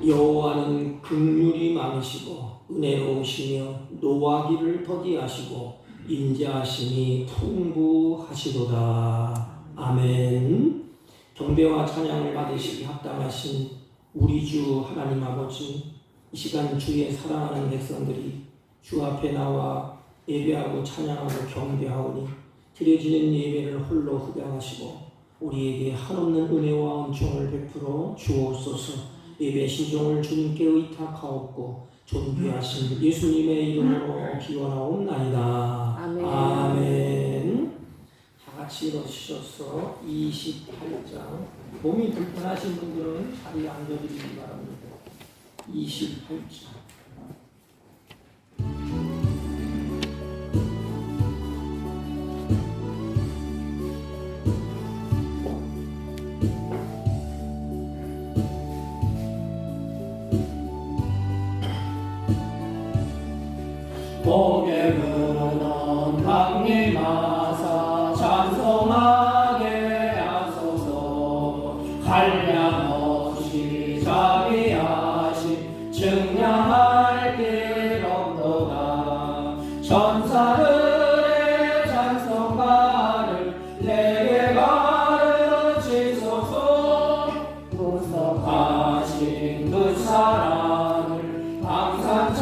여호와는 긍휼이 많으시고 은혜로우시며 노하기를 더디하시고 인자하심이 풍부하시도다. 아멘. 경배와 찬양을 받으시기 합당하신 우리 주 하나님 아버지, 이 시간 주의 사랑하는 백성들이 주 앞에 나와 예배하고 찬양하고 경배하오니 드려지는 예배를 홀로 흡양하시고 우리에게 한없는 은혜와 은총을 베풀어 주옵소서. 예배 신종을 주님께 의탁하옵고 존귀하신 예수님의 이름으로 기원하옵나이다. 아멘. 아멘. 다 같이 일어서셔서 28장, 몸이 불편하신 분들은 자리에 앉아주시기 바랍니다. 28장. 고개 무는 강림하사 찬송하게 하소서. 한량없이 자비하심 증량할 길 없도다. 천사들의 찬송가를 내게 가르치소서. 구속하신 그 사랑을 항상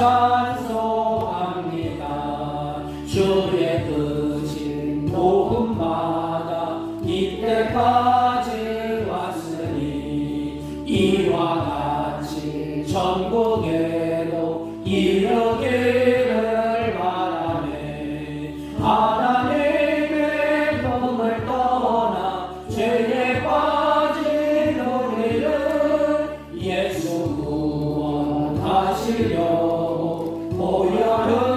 주의 뜻인 복음마다 이때까지 왔으니 이와 같이 전국에도 이르기를 바라네. 하나님의 품을 떠나 죄에 빠진 우리를 예수 구원하시려고 보혈을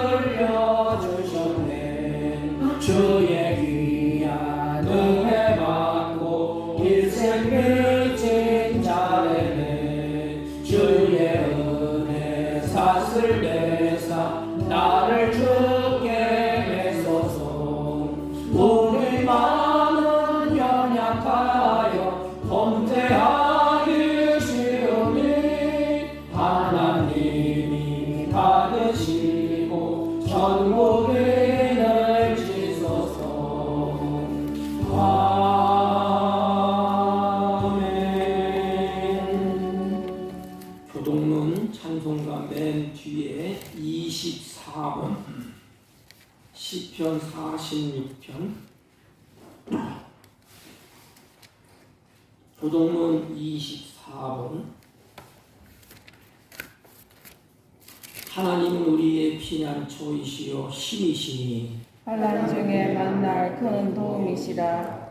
주의 귀한 은혜 받고 일생 미친 자에게 주의 은혜 사슬 내사 나를 주께 메소서. 우리 마음은 연약하여 범죄하기 쉬우니 하나님이 받으시고 전국에 교동문 찬송가 맨 뒤에 24번 시편 46편, 교동문 24번. 하나님은 우리의 피난처이시요 힘이시니 환난 중에 만날 큰 도움이시라.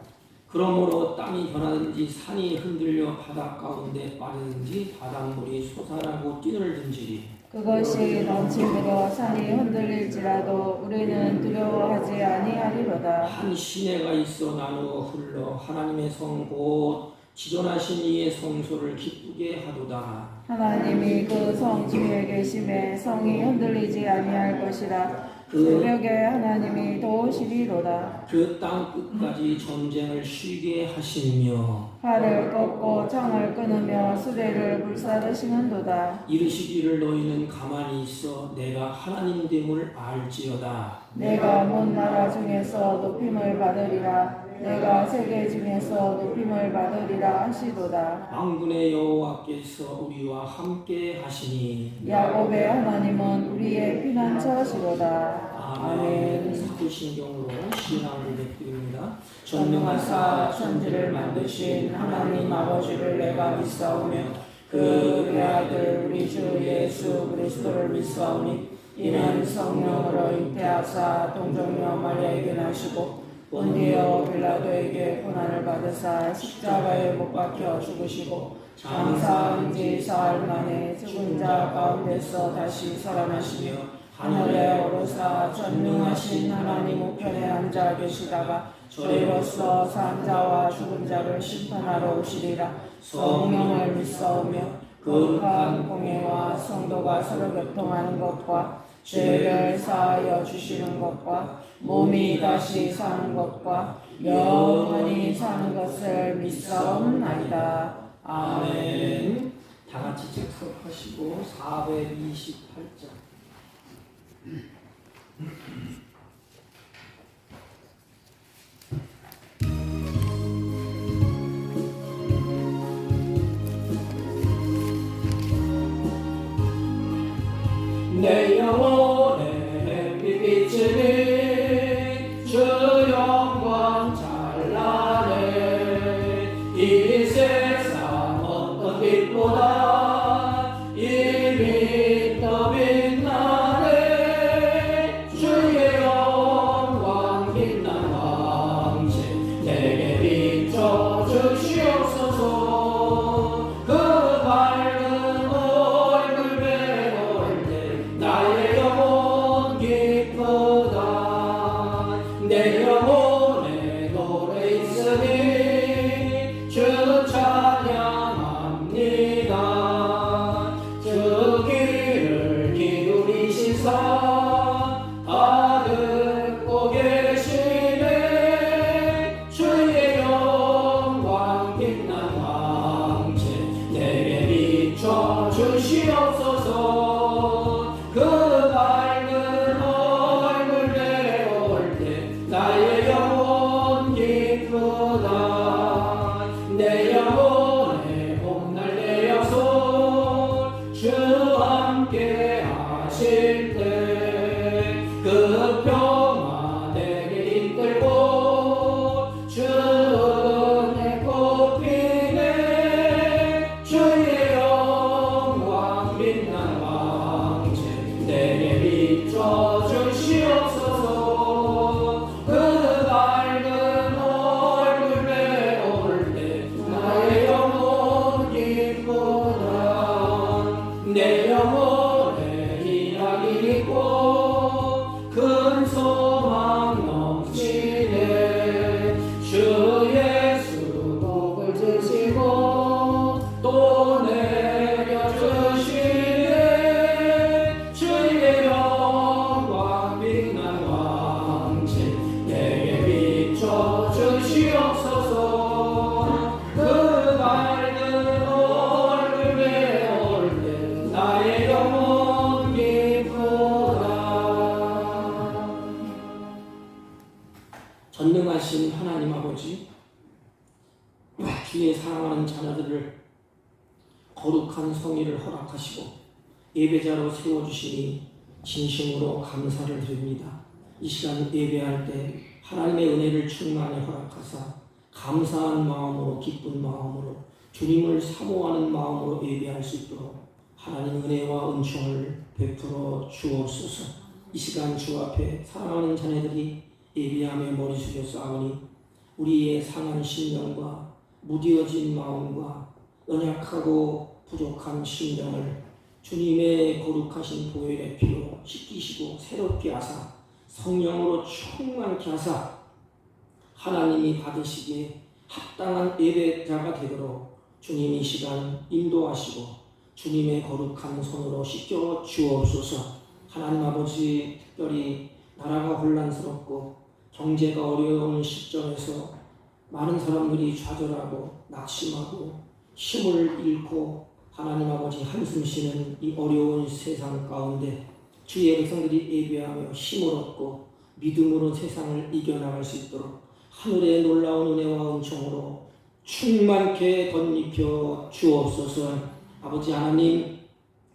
그러므로 땅이 변하든지 산이 흔들려 바다 가운데 빠르든지 바닷물이 솟아나고 뛰놀든지 그것이 넘침으로 산이 흔들릴지라도 우리는 두려워하지 아니하리로다. 한 시내가 있어 나누어 흘러 하나님의 성 곧 지존하신 이의 성소를 기쁘게 하도다. 하나님이 그 성 중에 계심에 성이 흔들리지 아니할 것이라. 새벽에 하나님이 도우시리로다. 그 땅 끝까지 전쟁을 쉬게 하시며 팔을 꺾고 창을 끊으며 수레를 불사르시는도다. 이르시기를 너희는 가만히 있어 내가 하나님됨을 알지어다. 내가 먼 나라 중에서 높임을 받으리라. 내가 세계 중에서 높임을 받으리라 하시도다. 만군의 여호와께서 우리와 함께 하시니 야곱의 하나님은 우리의 피난처시로다. 아멘. 사도신경으로 신앙을 베풀입니다. 전능하사 천지를 만드신 하나님 아버지를 내가 믿사오며 그 외아들 우리 주 예수 그리스도를 믿사오니 이는 성령으로 잉태하사 동정녀 마리아에게 나시고 본디오 빌라도에게 고난을 받으사 십자가에 못 박혀 죽으시고 장사한 지 사흘 만에 죽은 자 가운데서 다시 살아나시며 하늘에 오르사 전능하신 하나님 우편에 앉아 계시다가 저희로서 산 자와 죽은 자를 심판하러 오시리라. 성령을 믿사오며 거룩한 공예와 성도가 서로 교통하는 것과 죄를 사하여 주시는 것과 몸이 다시 사는 것과 영원히 사는 것을 믿사옵나이다. 아멘. 다 같이 작성하시고 428장. 내 영혼에 햇빛 비치니 주 영광 찬란해. 이 세상 어떤 빛보다 이미 더 빛나네. 주의 영광 빛난 왕체 내게 비춰 주시옵소서. 그 밝은 얼굴 배울 때 나의 영혼 기쁘다. 내 영혼에 노래 있으니 주 찬양합니다. 주 귀를 기울이시사 듣고 계시네. 주의 영광 빛난 왕체 내게 비춰 주시옵소서. 그 밝은 얼굴 배울 때 나의 영혼 기쁘다. 내 영혼에 봄날내어서 주 함께 하실 때 그 평화 내게 이끌고 주 은혜 꽃피네. 주의 영광 빛난 왕체 내게 비춰 주시옵소서. 그 밝은 얼굴 배울 때 나의 영혼 기쁘다. 내 영혼에 희락이 있고 큰 소망 넘치네. 주 예수 복을 주시고 또 내려주시네. 주의 영광 빛난 왕체 내게 비춰 주시옵소서. 그 밝은 얼굴 배울 때 나의 영혼 기쁘다. 전능하신 하나님 아버지, 주의 사랑하는 자녀들을 거룩한 성의를 허락하시고 예배자로 세워주시니 진심으로 감사를 드립니다. 이 시간 예배할 때 하나님의 은혜를 충만히 허락하사 감사한 마음으로, 기쁜 마음으로, 주님을 사모하는 마음으로 예배할 수 있도록 하나님 은혜와 은총을 베풀어 주옵소서. 이 시간 주 앞에 사랑하는 자녀들이 예배하며 머리 숙여 싸우니 우리의 상한 심령과 무디어진 마음과 연약하고 부족한 심령을 주님의 거룩하신 보혈의 피로 씻기시고 새롭게 하사 성령으로 충만케 하사 하나님이 받으시기에 합당한 예배자가 되도록 주님 이 시간 인도하시고 주님의 거룩한 손으로 씻겨 주옵소서. 하나님 아버지, 특별히 나라가 혼란스럽고 경제가 어려운 시점에서 많은 사람들이 좌절하고 낙심하고 힘을 잃고 하나님 아버지 한숨 쉬는 이 어려운 세상 가운데 주의 백성들이 예배하며 힘을 얻고 믿음으로 세상을 이겨나갈 수 있도록 하늘의 놀라운 은혜와 은총으로 충만케 덧입혀 주옵소서. 아버지 하나님,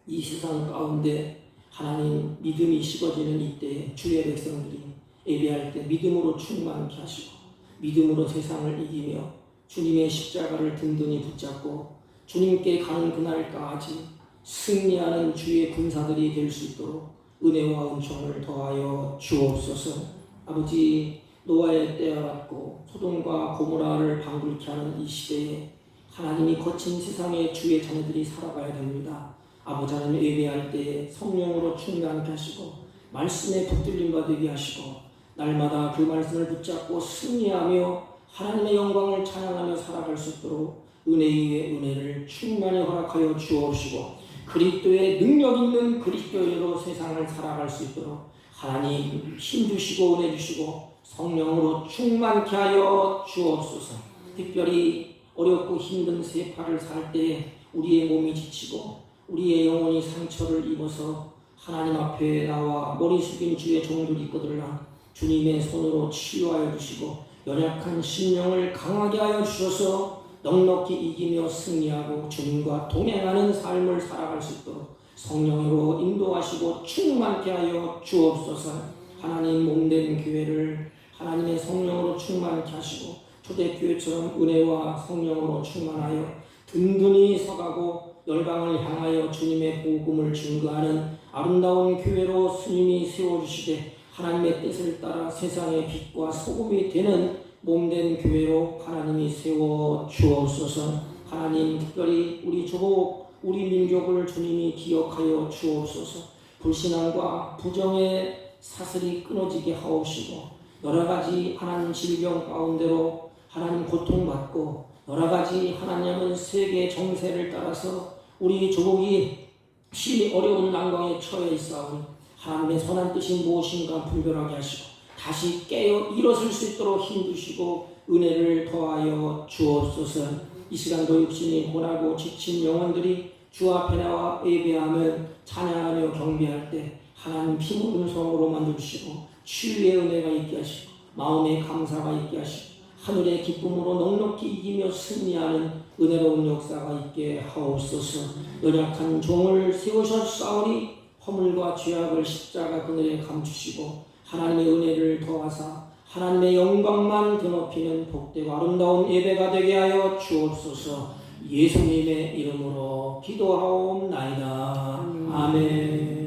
이 세상 가운데 하나님 믿음이 식어지는 이때에 주의 백성들이 예배할 때 믿음으로 충만케 하시고 믿음으로 세상을 이기며 주님의 십자가를 든든히 붙잡고 주님께 가는 그날까지 승리하는 주의 군사들이 될 수 있도록 은혜와 은총을 더하여 주옵소서. 아버지, 노아의 때와 같고 소돔과 고모라를 방불케 하는 이 시대에 하나님이 거친 세상에 주의 자녀들이 살아가야 됩니다. 아버지 하나님, 예배할 때에 성령으로 충만케 하시고 말씀에 붙들림 받게 하시고 날마다 그 말씀을 붙잡고 승리하며 하나님의 영광을 찬양하며 살아갈 수 있도록 은혜 위에 은혜를 충만히 허락하여 주옵시고 그리스도의 능력 있는 그리스도인으로 세상을 살아갈 수 있도록 하나님 힘주시고 은혜 주시고 성령으로 충만케 하여 주옵소서. 특별히 어렵고 힘든 세파를 살 때에 우리의 몸이 지치고 우리의 영혼이 상처를 입어서 하나님 앞에 나와 머리 숙인 주의 종들이 있거들나 주님의 손으로 치유하여 주시고 연약한 심령을 강하게 하여 주셔서 넉넉히 이기며 승리하고 주님과 동행하는 삶을 살아갈 수 있도록 성령으로 인도하시고 충만케 하여 주옵소서. 하나님 몸된 교회를 하나님의 성령으로 충만케 하시고 초대교회처럼 은혜와 성령으로 충만하여 든든히 서가고 열방을 향하여 주님의 복음을 증거하는 아름다운 교회로 주님이 세워주시되 하나님의 뜻을 따라 세상의 빛과 소금이 되는 몸된 교회로 하나님이 세워 주옵소서. 하나님 특별히 우리 조국 우리 민족을 주님이 기억하여 주옵소서. 불신앙과 부정의 사슬이 끊어지게 하옵시고 여러가지 하나님 질병 가운데로 하나님 고통받고 여러가지 하나님은 세계 정세를 따라서 우리 조국이 심히 어려운 난강에 처해 있사오니 하나님의 선한 뜻이 무엇인가 분별하게 하시고 다시 깨어 일어설 수 있도록 힘주시고 은혜를 더하여 주옵소서. 이 시간도 육신이 고나고 지친 영혼들이 주 앞에 나와 예배하며 찬양하며 경배할 때 하나님 피 묻은 성으로 만들시고 치유의 은혜가 있게 하시고 마음의 감사가 있게 하시고 하늘의 기쁨으로 넉넉히 이기며 승리하는 은혜로운 역사가 있게 하옵소서. 연약한 종을 세우셨사오니 허물과 죄악을 십자가 그늘에 감추시고 하나님의 은혜를 더하사 하나님의 영광만 드높이는 복되고 아름다운 예배가 되게 하여 주옵소서. 예수님의 이름으로 기도하옵나이다. 아멘.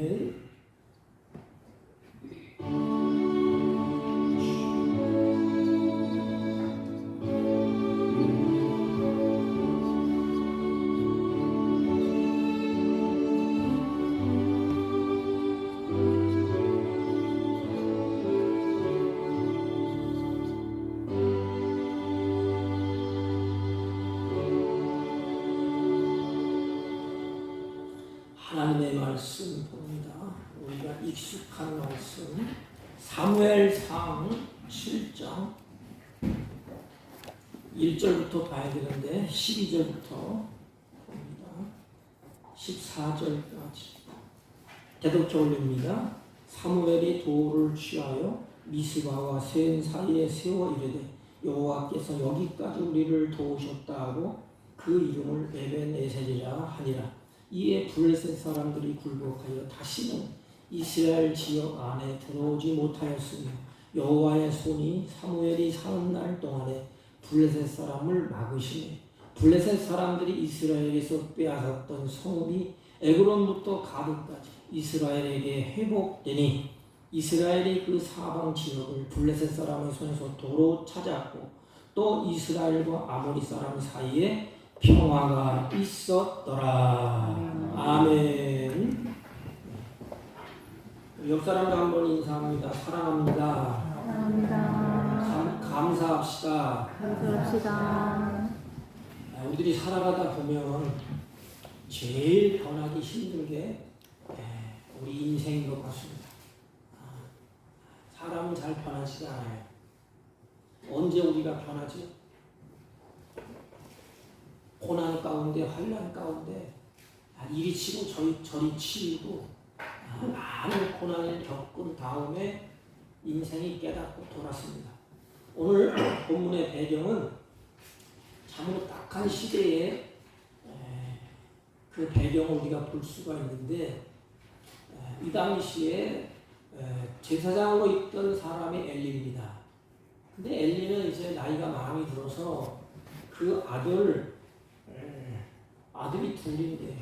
하나님의 말씀 봅니다. 우리가 익숙한 말씀 사무엘상 7장 1절부터 봐야 되는데 12절부터 봅니다. 14절까지 대독자 올립니다. 사무엘이 도를 취하여 미스바와 센 사이에 세워 이르되 여호와께서 여기까지 우리를 도우셨다 하고 그 이름을 에벤에셀이라 하니라. 이에 블레셋 사람들이 굴복하여 다시는 이스라엘 지역 안에 들어오지 못하였으며 여호와의 손이 사무엘이 사는 날 동안에 블레셋 사람을 막으시매 블레셋 사람들이 이스라엘에서 빼앗았던 성읍이 에그론부터 가드까지 이스라엘에게 회복되니 이스라엘이 그 사방 지역을 블레셋 사람의 손에서 도로 찾았고 또 이스라엘과 아모리 사람 사이에 평화가 있었더라. 아멘. 옆 사람과 한번 인사합니다. 사랑합니다. 사랑합니다. 감사합시다. 감사합시다. 우리들이 살아가다 보면 제일 변하기 힘든 게 우리 인생인 것 같습니다. 사람은 잘 변하지 않아요. 언제 우리가 변하지? 고난 가운데, 환난 가운데 이리 치고 저리 치고 많은 고난을 겪은 다음에 인생이 깨닫고 돌았습니다. 오늘 본문의 배경은 참으로 딱한 시대에 그 배경을 우리가 볼 수가 있는데 이 당시에 제사장으로 있던 사람이 엘리입니다. 근데 엘리는 이제 나이가 많이 들어서 그 아들이 둘인데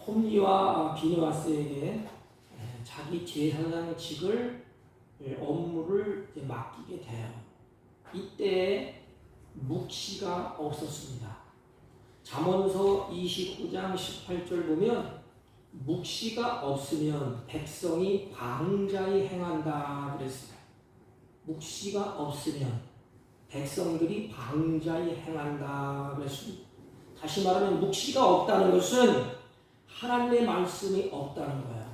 홈리와 비느하스에게 자기 제사장직을 업무를 맡기게 돼요. 이때 묵시가 없었습니다. 잠언서 29장 18절 보면 묵시가 없으면 백성이 방자히 행한다 그랬어요. 묵시가 없으면 백성들이 방자히 행한다 그랬습니다. 다시 말하면 묵시가 없다는 것은 하나님의 말씀이 없다는 거예요.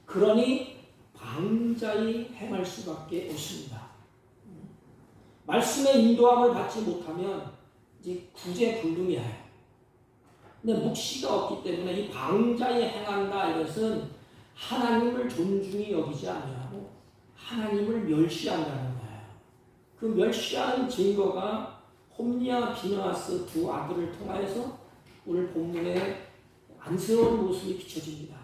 그러니 방자히 행할 수밖에 없습니다. 말씀의 인도함을 받지 못하면 이제 구제불능이에요. 근데 묵시가 없기 때문에 이 방자에 행한다 이것은 하나님을 존중히 여기지 아니하고 하나님을 멸시한다는 거예요. 그 멸시하는 증거가 홈리와 비느하스 두 아들을 통하여서 오늘 본문에 안쓰러운 모습이 비춰집니다.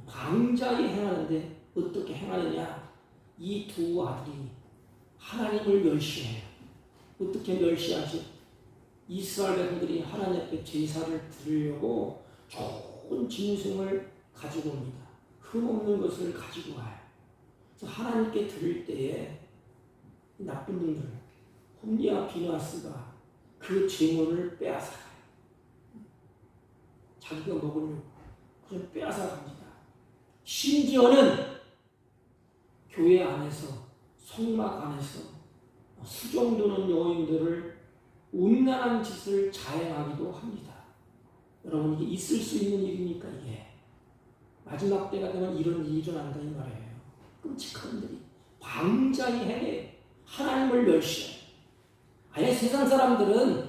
방자에 행하는데 어떻게 행하느냐? 이 두 아들이 하나님을 멸시해요. 어떻게 멸시하지? 이스라엘 백성들이 하나님 앞에 제사를 드리려고 좋은 짐승을 가지고 옵니다. 흠없는 것을 가지고 와요. 그래서 하나님께 드릴 때에 나쁜 놈들, 홈리와 비느하스가 그 제물을 빼앗아가요. 자기가 먹으려고 그냥 빼앗아갑니다. 심지어는 교회 안에서, 성막 안에서 수종드는 여인들을 음란한 짓을 자행하기도 합니다. 여러분, 이게 있을 수 있는 일입니까? 이게 마지막 때가 되면 이런 일이 일어난다 이 말이에요. 끔찍한 일이 방자히 행해 하나님을 멸시해. 아예 세상 사람들은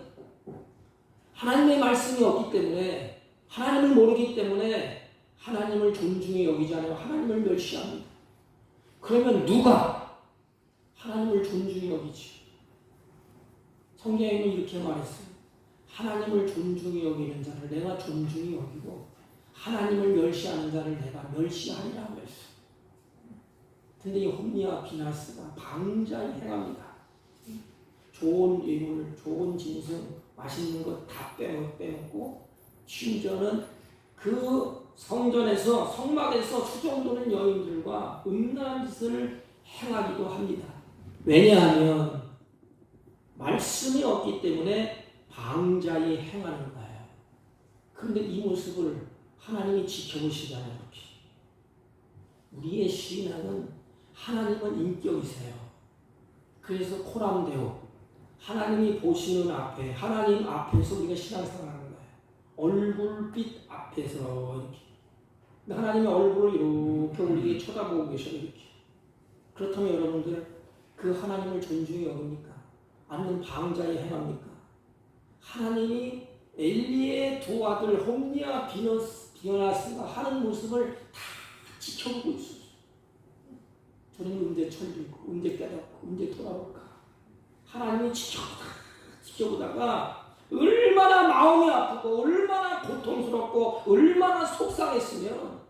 하나님의 말씀이 없기 때문에, 하나님을 모르기 때문에 하나님을 존중히 여기지 않고 하나님을 멸시합니다. 그러면 누가 하나님을 존중히 여기지? 성경에는 이렇게 말했어요. 하나님을 존중히 여기는 자를 내가 존중히 여기고 하나님을 멸시하는 자를 내가 멸시하리라고 했어요. 근데 이 홈리와 비느하스가 방자히 행합니다. 좋은 예물, 좋은 짐승, 맛있는 것 다 빼먹고 심지어는 그 성전에서, 성막에서 수종도는 여인들과 음란한 짓을 행하기도 합니다. 왜냐하면 말씀이 없기 때문에 방자히 행하는 거예요. 그런데 이 모습을 하나님이 지켜보시잖아요. 우리의 신앙은 하나님은 인격이세요. 그래서 코람데오, 하나님이 보시는 앞에, 하나님 앞에서 우리가 신앙생활하는 거예요. 얼굴빛 앞에서 이렇게. 하나님의 얼굴을 이렇게 우리에게 쳐다보고 계셔요. 이렇게. 그렇다면 여러분들 그 하나님을 존중히 여깁니까? 아니면 방자에 행합니까? 하나님이 엘리의 두 아들 홈리와 비느하스가 하는 모습을 다 지켜보고 있어요. 저는 언제 철들고, 언제 깨닫고, 언제 돌아볼까? 하나님이 지켜보다가 얼마나 마음이 아프고 얼마나 고통스럽고 얼마나 속상했으면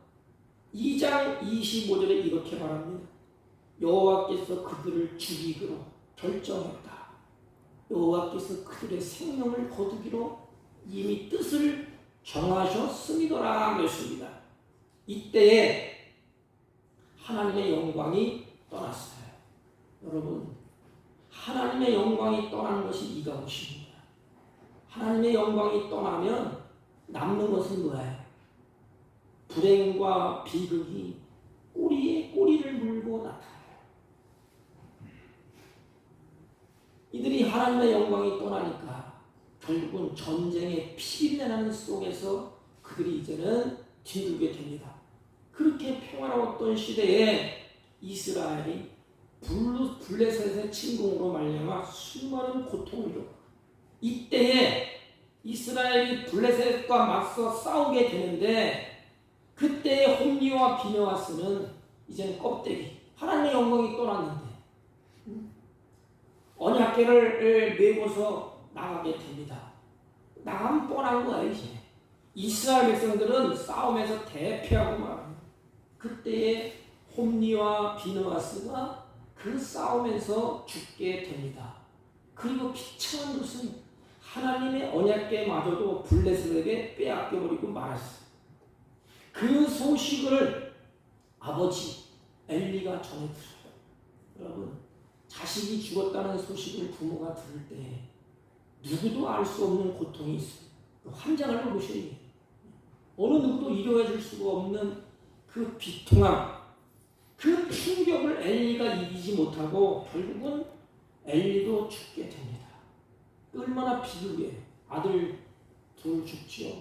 2장 25절에 이렇게 말합니다. 여호와께서 그들을 죽이기로 결정했다. 여호와께서 그들의 생명을 거두기로 이미 뜻을 정하셨음이더라 그랬습니다. 이때에 하나님의 영광이 떠났어요. 여러분, 하나님의 영광이 떠나는 것이 이가 것입니다. 하나님의 영광이 떠나면 남는 것은 뭐예요? 불행과 비극이 꼬리에 꼬리를 물고 나타나요. 이들이 하나님의 영광이 떠나니까 결국은 전쟁의 피비린내나는 속에서 그들이 이제는 뒤돌게 됩니다. 그렇게 평화로웠던 시대에 이스라엘이 블레셋의 침공으로 말미암아 수많은 고통을 겪고, 이때에 이스라엘이 블레셋과 맞서 싸우게 되는데, 그때의 홈리와 비느하스는 이제는 껍데기, 하나님의 영광이 떠났는데 언약궤를 메고서 나가게 됩니다. 나가면 뻔한 거야. 이제 이스라엘 백성들은 싸움에서 대패하고 말합니다. 그때의 홈리와 비느하스가 그 싸움에서 죽게 됩니다. 그리고 비참한 것은 하나님의 언약궤마저도 블레셋에게 빼앗겨버리고 말았어요. 그 소식을 아버지 엘리가 전해 들어요. 여러분, 자식이 죽었다는 소식을 부모가 들을 때 누구도 알 수 없는 고통이 있어요. 환장을 해보셔야 돼요. 어느 누구도 이겨해 줄 수가 없는 그 비통함, 그 충격을 엘리가 이기지 못하고 결국은 엘리도 죽게 됩니다. 얼마나 비극이에요. 아들 둘 죽지요.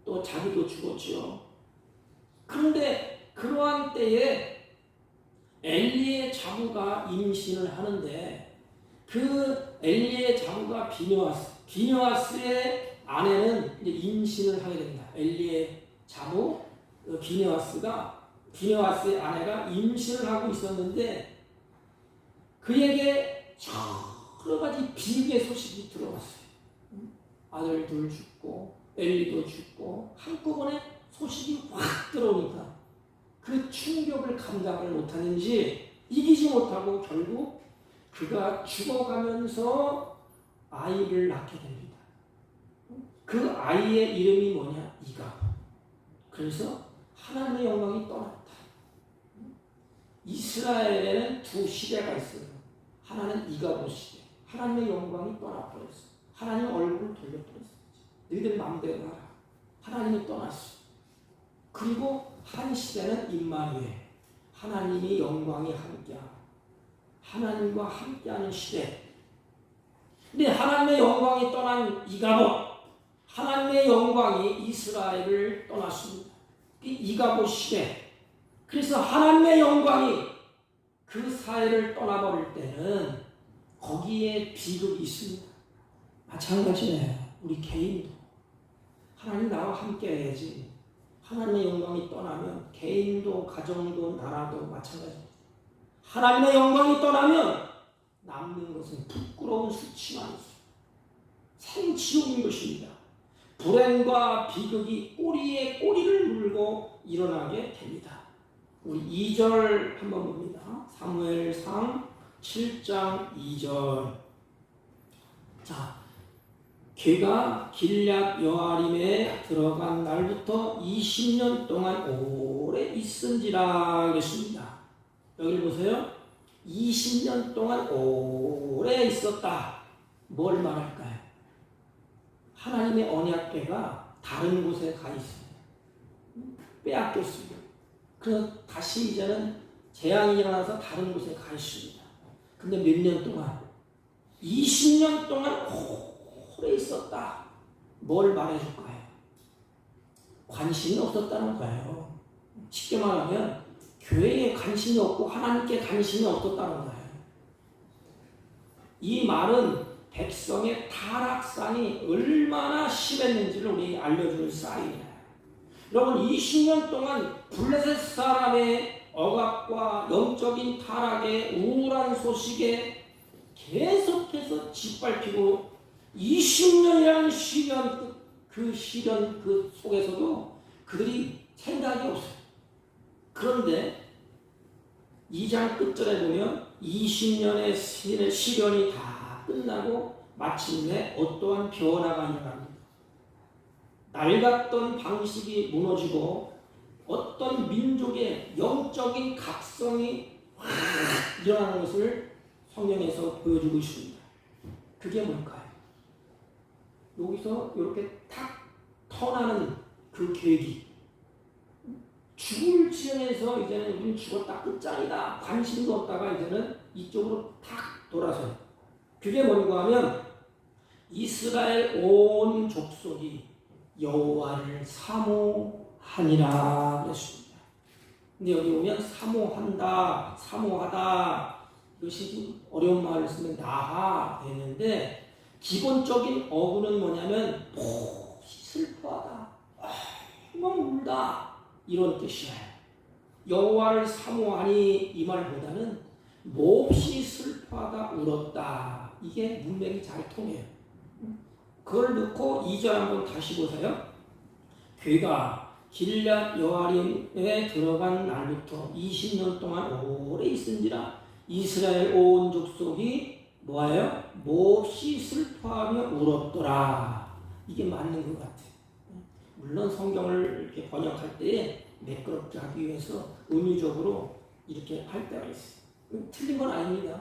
또 자기도 죽었지요. 그런데 그러한 때에 엘리의 자부가 임신을 하는데 그 엘리의 자부가 비느하스의 아내는 이제 임신을 하게 됩니다. 엘리의 자모 비느하스의 아내가 임신을 하고 있었는데 그에게 여러 가지 비극의 소식이 들어왔어요. 아들 둘 죽고 엘리도 죽고 한꺼번에 소식이 확 들어오니까 그 충격을 감당을 못하는지 이기지 못하고 결국 그가 죽어가면서 아이를 낳게 됩니다. 그 아이의 이름이 뭐냐? 이가. 그래서 하나님의 영광이 떠났다. 이스라엘에는 두 시대가 있어요. 하나는 이가보 시대. 하나님의 영광이 떠나버렸어. 하나님 얼굴을 돌려버렸어. 너희들 마음대로 하라. 하나님이 떠났어. 그리고 한 시대는 임마누엘. 하나님이 영광이 함께하고 하나님과 함께하는 시대. 근데 하나님의 영광이 떠난 이가보, 하나님의 영광이 이스라엘을 떠났습니다. 이가보 시대. 그래서 하나님의 영광이 그 사회를 떠나버릴 때는 거기에 비극이 있습니다. 마찬가지예요. 우리 개인도 하나님 나와 함께 해야지. 하나님의 영광이 떠나면 개인도 가정도 나라도 마찬가지입니다. 하나님의 영광이 떠나면 남는 것은 부끄러운 수치만 있어요. 생지옥인 것입니다. 불행과 비극이 꼬리에 꼬리를 물고 일어나게 됩니다. 우리 2절 한번 봅니다. 사무엘상 7장 2절. 자, 걔가 길앗 여아림에 들어간 날부터 20년 동안 오래 있은지라 그랬습니다. 여기 보세요. 20년 동안 오래 있었다. 뭘 말할까요? 하나님의 언약궤가 다른 곳에 가 있습니다. 빼앗겼습니다. 그래서 다시 이제는 재앙이 일어나서 다른 곳에 가 있습니다. 근데 몇 년 동안? 20년 동안 오래 있었다. 뭘 말해줄까요? 관심이 없었다는 거예요. 쉽게 말하면 교회에 관심이 없고 하나님께 관심이 없었다는 거예요. 이 말은 백성의 타락상이 얼마나 심했는지를 우리 알려주는 사인이에요. 여러분 20년 동안 블레셋 사람의 억압과 영적인 타락의 우울한 소식에 계속해서 짓밟히고 20년이라는 시련, 그 시련 그 속에서도 그들이 생각이 없어요. 그런데 2장 끝절에 보면 20년의 시련이 다 끝나고 마침내 어떠한 변화가 일어납니다. 낡았던 방식이 무너지고 어떤 민족의 영적인 각성이 일어나는 것을 성경에서 보여주고 있습니다. 그게 뭘까요? 여기서 이렇게 탁 터나는 그 계기. 죽을 지경에서 이제는 우리는 죽었다 끝장이다 관심도 없다가 이제는 이쪽으로 탁 돌아서요. 그게 뭔가 하면 이스라엘 온 족속이 여호와를 사모하니라 그랬습니다. 근데 여기 보면 사모한다, 사모하다 이것이 좀 어려운 말을 쓰면 나하 되는데 기본적인 어구는 뭐냐면 몹시 슬퍼하다, 막 울다 이런 뜻이에요. 여호와를 사모하니 이 말보다는 몹시 슬퍼하다, 울었다 이게 문맥이 잘 통해요. 그걸 넣고 2절 한번 다시 보세요. 걔가 길앗 여아림에 들어간 날부터 20년 동안 오래 있은지라 이스라엘 온 족속이 뭐예요? 몹시 슬퍼하며 울었더라. 이게 맞는 것 같아요. 물론 성경을 이렇게 번역할 때에 매끄럽게 하기 위해서 은유적으로 이렇게 할 때가 있어요. 틀린 건 아닙니다.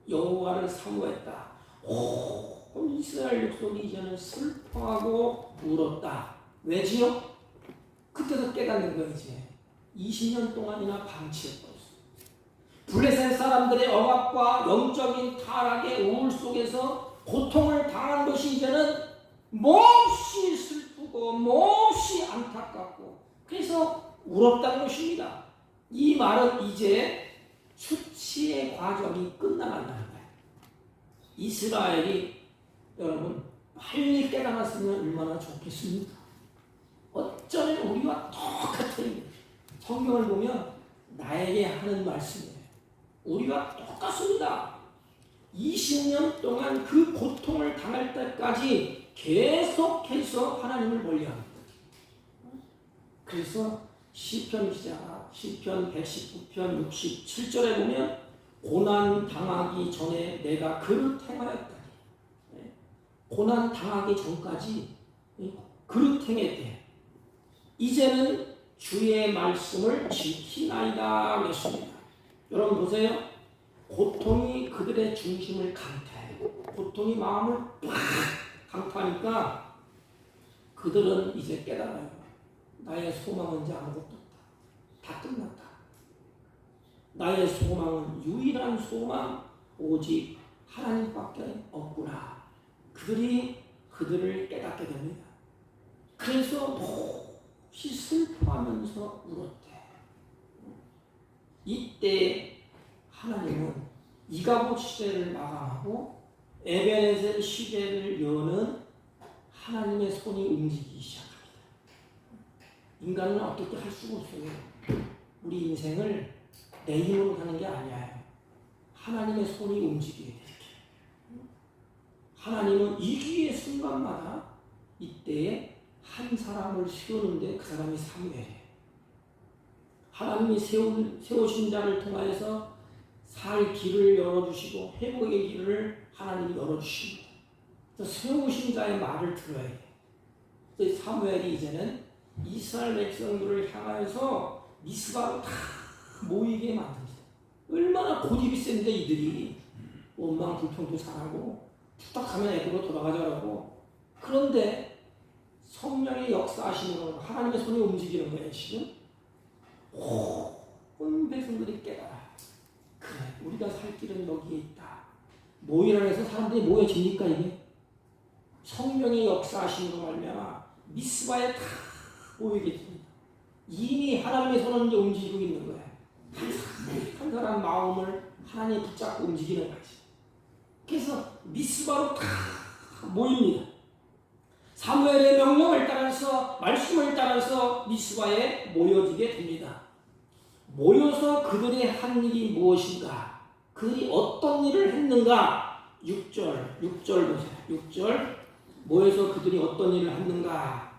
여호와를 사모했다. 이스라엘 족속이 이제는 슬퍼하고 울었다. 왜지요? 그때도 깨닫는 거예요. 이제 20년 동안이나 방치해버렸어요. 블레셋 사람들의 억압과 영적인 타락의 우울 속에서 고통을 당한 것이 이제는 몹시 슬프고 몹시 안타깝고 그래서 울었다는 것입니다. 이 말은 이제 수치의 과정이 끝나간다는 거예요. 이스라엘이 여러분 빨리 깨달았으면 얼마나 좋겠습니까? 어쩌면 우리와 똑같은 성경을 보면 나에게 하는 말씀이에요. 우리가 똑같습니다. 20년 동안 그 고통을 당할 때까지 계속해서 하나님을 멀리합니다. 그래서 시편 기자가 시편 119편 67절에 보면 고난 당하기 전에 내가 그를 행하였다니. 고난 당하기 전까지 그를 행했대. 이제는 주의 말씀을 지키나이다 그랬습니다. 여러분 보세요. 고통이 그들의 중심을 강타해. 고통이 마음을 팍 강타하니까 그들은 이제 깨달아요. 나의 소망은 이제 아무것도 없다. 다 끝났다. 나의 소망은 유일한 소망 오직 하나님밖에 없구나. 그들을 깨닫게 됩니다. 그래서 몹시 슬퍼하면서 울었대. 이때 하나님은 이가봇 시대를 마감하고 에베네셀 시대를 여는 하나님의 손이 움직이기 시작합니다. 인간은 어떻게 할 수가 없어요. 우리 인생을 내 힘으로 가는 게 아니에요. 하나님의 손이 움직여야 돼. 하나님은 이 기회의 순간마다 이때에 한 사람을 세우는데 그 사람이 사무엘이에요. 하나님이 세우신 자를 통하여서 살 길을 열어주시고 회복의 길을 하나님이 열어주십니다. 세우신 자의 말을 들어야 돼요. 사무엘이 이제는 이스라엘 백성들을 향하여서 미스바로 다 모이게 만듭니다. 얼마나 고집이 센데 이들이 원망 불평도 잘하고 부탁하면 애들로 돌아가자라고. 그런데 성령의 역사하시는 거, 하나님의 손이 움직이는 거예요. 지금 온 백성들이 깨달아. 그래, 우리가 살 길은 여기에 있다. 모이라 해서 사람들이 모여집니까? 이게 성령의 역사하시는 거 말미암아 미스바에 다 모이게 됩니다. 이미 하나님의 손은 이제 움직이고 있는 거예요. 한 사람 마음을 하나님 붙잡고 움직이는 거지. 그래서 미스바로 다 모입니다. 사무엘의 명령을 따라서 말씀을 따라서 미스바에 모여지게 됩니다. 모여서 그들이 한 일이 무엇인가? 그들이 어떤 일을 했는가? 6절 보세요. 6절 모여서 그들이 어떤 일을 했는가?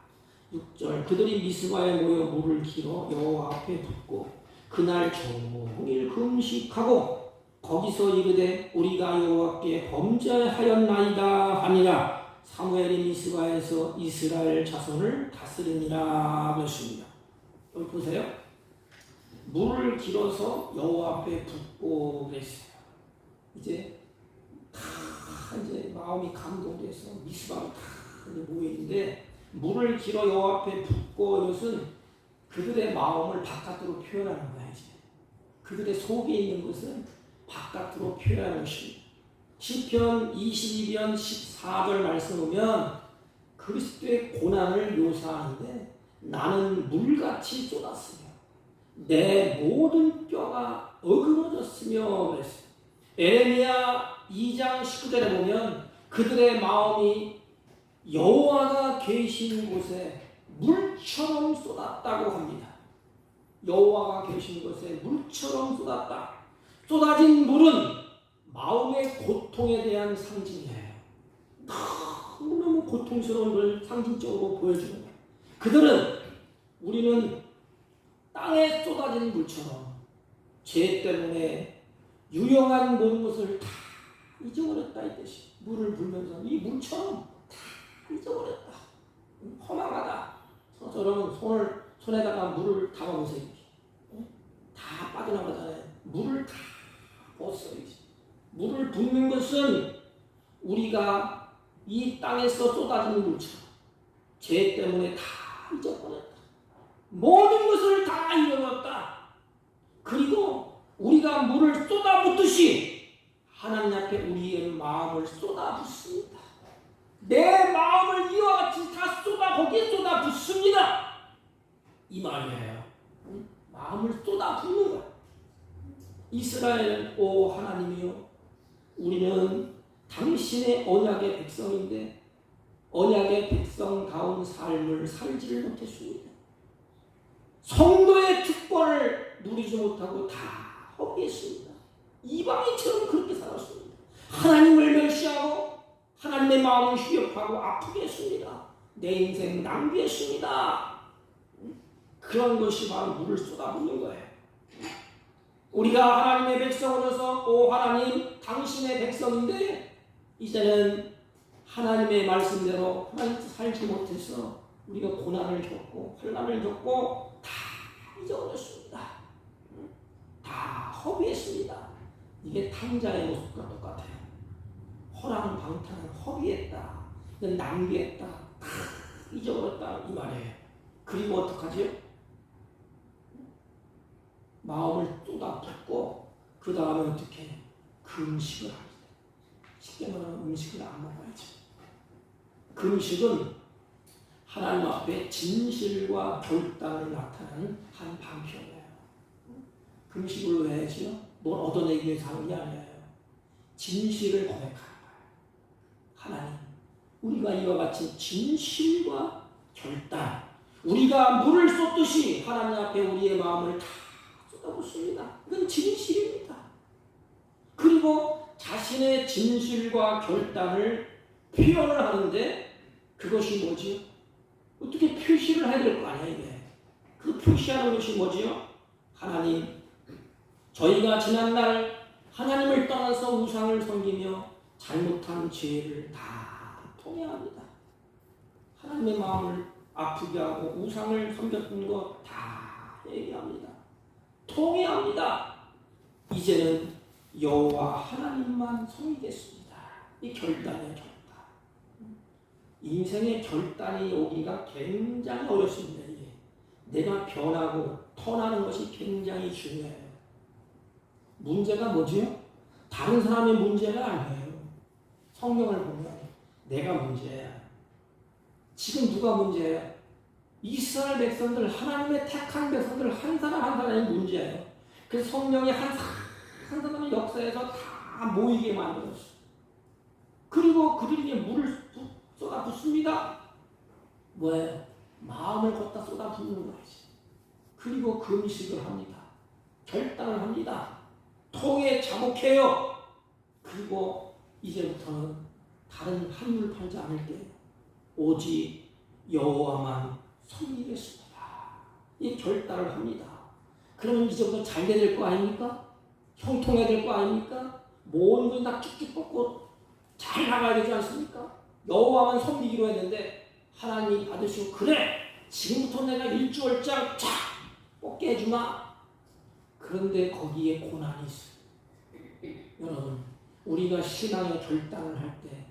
6절 그들이 미스바에 모여 물을 길어 여호와 앞에 붓고 그날 종일 금식하고 거기서 이르되 우리가 여호와께 범죄하였나이다 하니라. 사무엘이 미스바에서 이스라엘 자손을 다스리니라 그랬습니다. 여기 보세요. 물을 길어서 여호와 앞에 붓고 그랬어요. 이제 마음이 감동돼서 미스바로 다 모이는데 물을 길어 여호와 앞에 붓고 이것은 그들의 마음을 바깥으로 표현하는 거야. 이제 그들의 속에 있는 것은 바깥으로 표현하는 것입니다. 시편 22편 14절 말씀 보면 그리스도의 고난을 묘사하는데 나는 물같이 쏟았으며 내 모든 뼈가 어그러졌으며 그랬어요. 에레미야 2장 19절에 보면 그들의 마음이 여호와가 계신 곳에 물처럼 쏟았다고 합니다. 여호와가 계신 곳에 물처럼 쏟았다. 쏟아진 물은 마음의 고통에 대한 상징이에요. 너무너무 고통스러운 걸 상징적으로 보여주는 거예요. 그들은 우리는 땅에 쏟아진 물처럼 죄 때문에 유용한 모든 것을 다 잊어버렸다 이 뜻이. 물을 불면서 이 물처럼 다 잊어버렸다. 허망하다. 저처럼 손에다가 물을 담아보세요. 다 빠져나가잖아요. 물을 다 벗어야지. 물을 붓는 것은 우리가 이 땅에서 쏟아지는 물처럼 죄 때문에 다 잊어버렸다. 모든 것을 다 잃어버렸다. 그리고 우리가 물을 쏟아붓듯이 하나님 앞에 우리의 마음을 쏟아붓습니다. 내 마음을 이와 같이 다 거기에 쏟아붓습니다. 이 말이에요. 마음을 쏟아붓는 거야. 이스라엘 오 하나님이요, 우리는 당신의 언약의 백성인데 언약의 백성다운 삶을 살지를 못했습니다. 성도의 특권을 누리지 못하고 다 허비했습니다. 이방인처럼 그렇게 살았습니다. 하나님을 멸시하고 하나님의 마음을 휘협하고 아프게 했습니다. 내 인생 낭비했습니다. 그런 것이 바로 물을 쏟아붓는 거예요. 우리가 하나님의 백성으로서 오 하나님 당신의 백성인데 이제는 하나님의 말씀대로 하나님 살지 못해서 우리가 고난을 겪고 환난을 겪고 다 잊어버렸습니다. 다 허비했습니다. 이게 탕자의 모습과 똑같아요. 허랑방탕한 허비했다. 낭비했다. 다 잊어버렸다 이 말이에요. 그리고 어떡하죠? 마음을 쏟아붓고 그 다음에 어떻게 해요? 금식을 합니다. 쉽게 말하면 음식을 안 먹어야죠. 금식은 하나님 앞에 진실과 결단을 나타내는 한 방편이에요. 금식을 왜 하지요? 뭘 얻어내기 위해서 하는 게 아니에요. 진실을 고백하는 거예요. 하나님, 우리가 이와 같이 진실과 결단, 우리가 물을 쏟듯이 하나님 앞에 우리의 마음을 다 쏟아붓습니다. 이건 진실입니다. 그리고 자신의 진실과 결단을 표현을 하는데 그것이 뭐지요? 어떻게 표시를 해야 될 거 아니야 이게. 그 표시하는 것이 뭐지요? 하나님, 저희가 지난날 하나님을 떠나서 우상을 섬기며 잘못한 죄를 다 통회합니다. 하나님의 마음을 아프게 하고 우상을 섬겼던 것 다 회개합니다. 통회합니다. 이제는 여호와 하나님만 섬기겠습니다. 이 결단의 결단. 인생의 결단이 오기가 굉장히 어렵습니다. 이게 내가 변하고 터나는 것이 굉장히 중요해요. 문제가 뭐지요? 다른 사람의 문제가 아니에요. 성경을 보면 내가 문제야. 지금 누가 문제예요? 이스라엘 백성들, 하나님의 택한 백성들 한 사람 한 사람이 문제예요. 그래서 성령이 한 사람의 역사에서 다 모이게 만들었어요. 그리고 그들에게 물을 쏟아붓습니다. 뭐예요? 마음을 걷다 쏟아붓는 거지. 그리고 금식을 합니다. 결단을 합니다. 통에 자복해요. 그리고 이제부터는 다른 한물 팔지 않을게요. 오직 여호와만 섬기겠습니다. 이 결단을 합니다. 그러면 이제부터 잘 돼야 될 거 아닙니까? 형통해야 될 거 아닙니까? 모든 건 다 쭉쭉 뻗고 잘 나가야 되지 않습니까? 여호와만 섬기기로 했는데 하나님이 받으시고 그래 지금부터 내가 일주월장 쫙 뽑게 해주마. 그런데 거기에 고난이 있어요. 여러분, 우리가 신앙의 결단을 할 때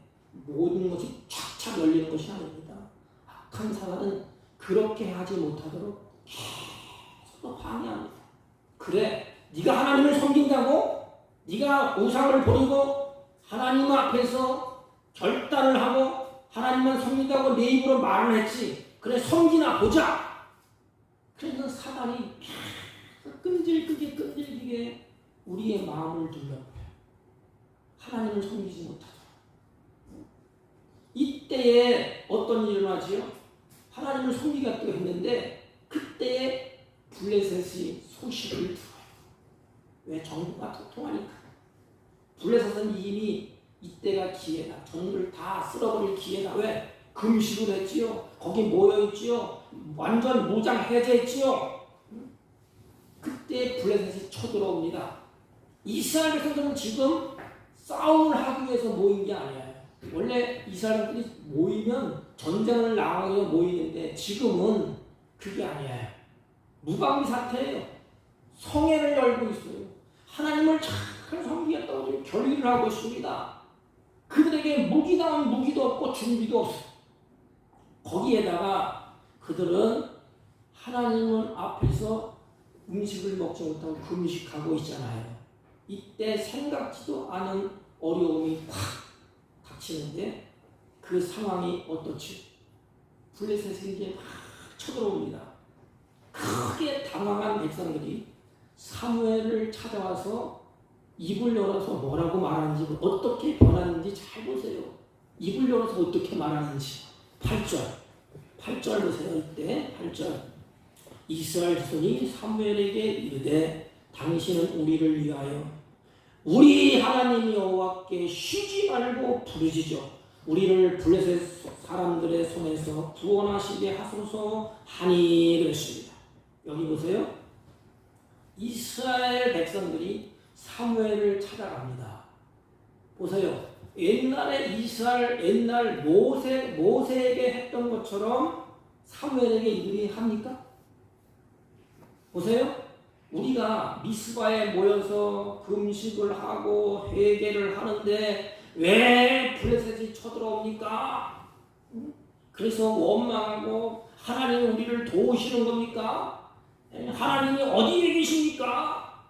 모든 것이 착착 열리는 것이 아닙니다. 악한 사람은 그렇게 하지 못하도록 계속 방해합니다. 그래, 네가 하나님을 섬긴다고? 네가 우상을 버리고 하나님 앞에서 결단을 하고 하나님만 섬긴다고 내 입으로 말을 했지. 그래, 섬기나 보자. 그래서 사단이 끈질기게 우리의 마음을 눌러버려요. 하나님을 섬기지 못하죠. 이때에 어떤 일이 일어나지요? 하나님을 섬기겠다고 했는데 그때에 블레셋이 소식을 들어요. 왜? 정부가 통통하니까. 블레셋은 이미 이때가 기회다. 정부를 다 쓸어버릴 기회다. 왜? 금식을 했지요. 거기 모여있지요. 완전 무장 해제했지요. 그때 블레셋이 쳐들어옵니다. 이스라엘 백성들은 지금 싸움을 하기 위해서 모인 게 아니에요. 원래 이스라엘들이 모이면 전쟁을 나가기 위해 모이는데 지금은 그게 아니에요. 무방비 사태예요. 성회를 열고 있어요. 하나님을 잘 섬기겠다고 결의를 하고 있습니다. 그들에게 무기다운 무기도 없고 준비도 없어요. 거기에다가 그들은 하나님을 앞에서 음식을 먹지 못하고 금식하고 있잖아요. 이때 생각지도 않은 어려움이 확 닥치는데 그 상황이 어떻지? 블레셋이 이제 막 쳐들어옵니다. 크게 당황한 백성들이 사무엘을 찾아와서 입을 열어서 뭐라고 말하는지 어떻게 변하는지 잘 보세요. 입을 열어서 어떻게 말하는지 8절 보세요. 이때 8절 이스라엘 자손이 사무엘에게 이르되 당신은 우리를 위하여 우리 하나님 여호와께 쉬지 말고 부르짖어 우리를 블레셋 사람들의 손에서 구원하시게 하소서 하니 그랬습니다. 여기 보세요. 이스라엘 백성들이 사무엘을 찾아갑니다. 보세요. 옛날에 옛날 모세에게 했던 것처럼 사무엘에게 이들이 합니까? 보세요. 우리가 미스바에 모여서 금식을 하고 회개를 하는데 왜 블레셋이 쳐들어옵니까? 그래서 원망하고 하나님이 우리를 도우시는 겁니까? 하나님이 어디에 계십니까?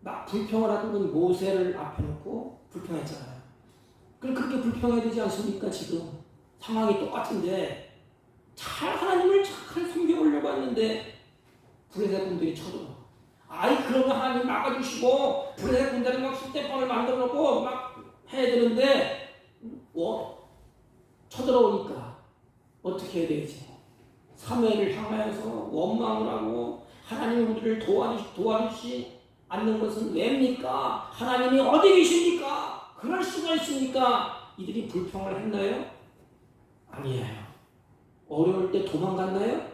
막 불평을 하던 모세를 앞에 놓고 불평했잖아요. 그렇게 불평해야 되지 않습니까? 지금 상황이 똑같은데 하나님을 잘 섬겨보려고 했는데 블레셋 분들이 쳐들어. 그러면 하나님 막아주시고 블레셋 분들은 막 숫대빵을 만들어 놓고 막 해야 되는데 쳐들어오니까 어떻게 해야 되지? 사무엘을 향하여서 원망을 하고 하나님 우리를 도와주시 않는 것은 왜입니까? 하나님이 어디 계십니까? 그럴 수가 있습니까? 이들이 불평을 했나요? 아니에요. 어려울 때 도망갔나요?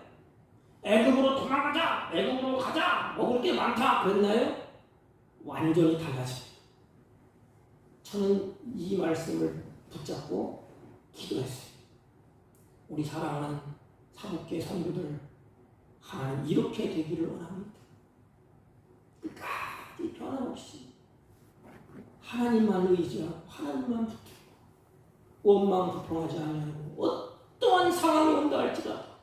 애굽으로 도망가자! 애굽으로 가자! 먹을 게 많다! 그랬나요? 완전히 달라집니다. 저는 이 말씀을 붙잡고 기도했어요. 우리 사랑하는 사국계 선교들 하나님 이렇게 되기를 원합니다. 끝까지 변함없이 하나님만 의지하고 하나님만 붙들고 원망 불평하지 않으려고 어떠한 상황이 온다 할지라도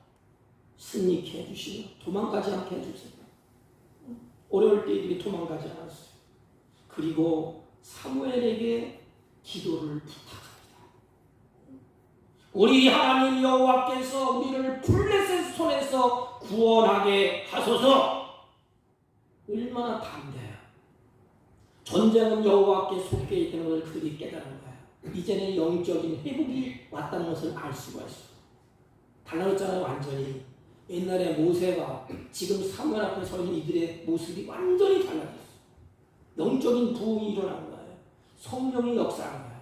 승리케 해주시며 도망가지 않게 해주세요. 어려울 때 이들이 도망가지 않았어요. 그리고 사무엘에게 기도를 부탁합니다. 우리 하나님 여호와께서 우리를 블레셋 손에서 구원하게 하소서. 얼마나 담대해요. 전쟁은 여호와께 속해 있다는 것을 그들이 깨달은 거예요. 이제는 영적인 회복이 왔다는 것을 알 수가 있어요. 달라졌잖아요. 완전히. 옛날에 모세가 지금 사무엘 앞에 서 있는 이들의 모습이 완전히 달라졌어요. 영적인 부흥이 일어난 거예요. 성령이 역사한 거예요.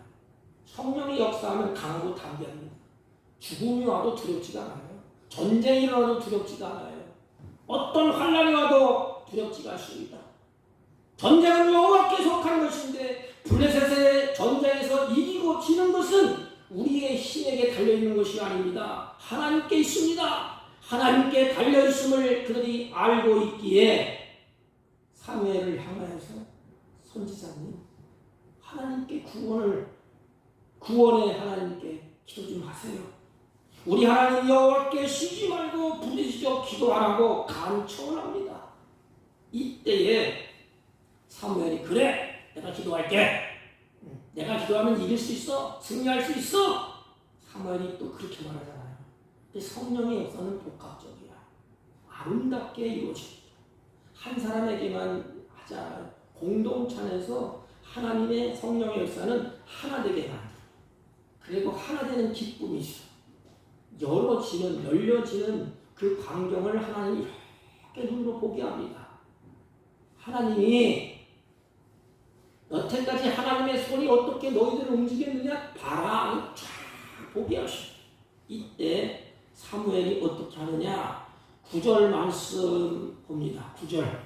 성령이 역사하면 강하고 담대합니다. 죽음이 와도 두렵지가 않아요. 전쟁이 일어나도 두렵지가 않아요. 어떤 환난이 와도 두렵지가 않습니다. 전쟁은 여호와께 속한 것인데 블레셋의 전쟁에서 이기고 지는 것은 우리의 힘에게 달려있는 것이 아닙니다. 하나님께 있습니다. 하나님께 달려있음을 그들이 알고 있기에 사무엘을 향하여서 선지자님 하나님께 구원의 하나님께 기도 좀 하세요. 우리 하나님 여호와께 쉬지 말고 부르짖어 기도하라고 간청을 합니다. 이때에 사무엘이 그래 내가 기도할게. 내가 기도하면 이길 수 있어. 승리할 수 있어. 사무엘이 또 그렇게 말하잖아요. 근데 성령의 역사는 복합적이야. 아름답게 이루어집니다. 한 사람에게만 하지 않아요. 공동체 안에서 하나님의 성령의 역사는 하나 되게 만들어요. 그리고 하나 되는 기쁨이 있어. 열려지는 그 광경을 하나님이 이렇게 눈으로 보게 합니다. 하나님이 여태까지 하나님의 손이 어떻게 너희들을 움직였느냐 봐라. 쫙 보게 하시오. 이때 사무엘이 어떻게 하느냐 9절 말씀 봅니다. 9절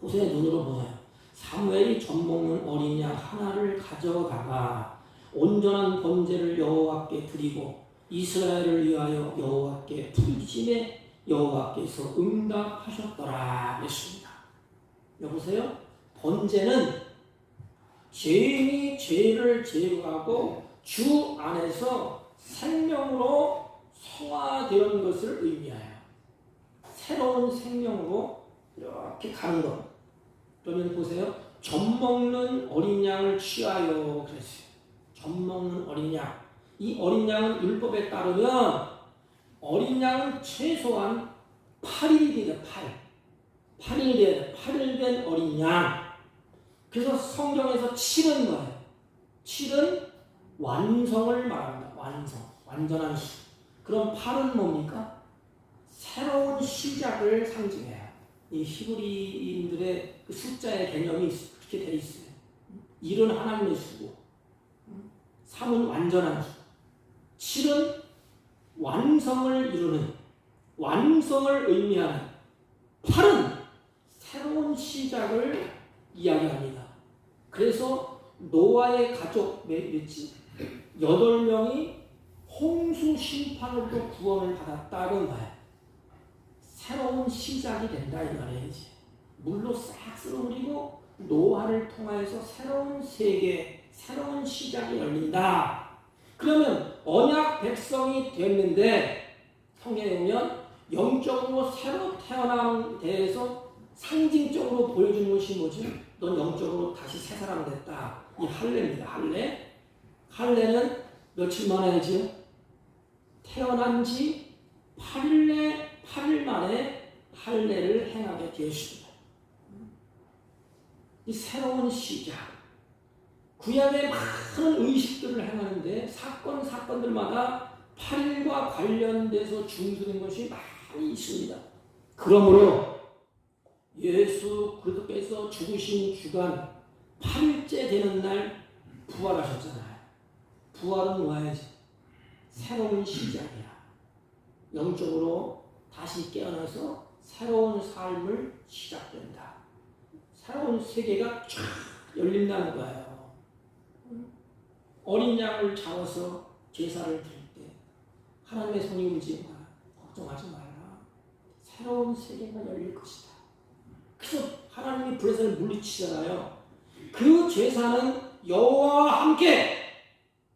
보세요. 눈으로 보세요. 사무엘이 젖먹는 어린 양 하나를 가져다가 온전한 번제를 여호와께 드리고 이스라엘을 위하여 여호와께 부르짖음에 여호와께서 응답하셨더라 했습니다. 여보세요? 번제는 죄인이 죄를 제거하고 주 안에서 생명으로 성화되는 것을 의미하여 새로운 생명으로 이렇게 가는 것. 그러면 보세요. 젖먹는 어린 양을 취하여 그랬어요. 젖먹는 어린 양. 이 어린 양은 율법에 따르면 어린 양은 최소한 8일이 돼요. 8일 돼요. 8일 된 어린 양. 그래서 성경에서 7은 뭐예요? 7은 완성을 말합니다. 완성. 완전한 수. 그럼 팔은 뭡니까? 새로운 시작을 상징해요. 이 히브리인들의 그 숫자의 개념이 그렇게 되어 있어요. 1은 하나님의 수고, 3은 완전한 수, 7은 완성을 이루는, 완성을 의미하는, 8은 새로운 시작을 이야기합니다. 그래서 노아의 가족 몇지? 8명이 홍수 심판으로 구원을 받았다는 거예요. 새로운 시작이 된다 이 말이지. 물로 싹 쓸어버리고 노아를 통하여서 새로운 세계, 새로운 시작이 열린다. 그러면 언약 백성이 됐는데 성경에 보면 영적으로 새로 태어난 데에서 상징적으로 보여주는 것이 뭐지? 넌 영적으로 다시 새 사람 됐다. 이 할례입니다. 할례. 할례는 며칠 만에 하지? 태어난 지 8일 만에 할례를 행하게 되었습니다. 이 새로운 시작. 구약의 많은 의식들을 행하는데 사건들마다 8일과 관련돼서 중수된 것이 많이 있습니다. 그러므로 예수 그리스도께서 죽으신 주간 8일째 되는 날 부활하셨잖아요. 부활은 뭐야지? 새로운 시작이야. 영적으로 다시 깨어나서 새로운 삶을 시작된다. 새로운 세계가 쫙 열린다는 거예요. 어린 양을 잡아서 제사를 드릴 때 하나님의 손이 움직인다. 걱정하지 말라. 새로운 세계가 열릴 것이다. 그래서 하나님이 불에서 물리치잖아요. 그 제사는 여호와와 함께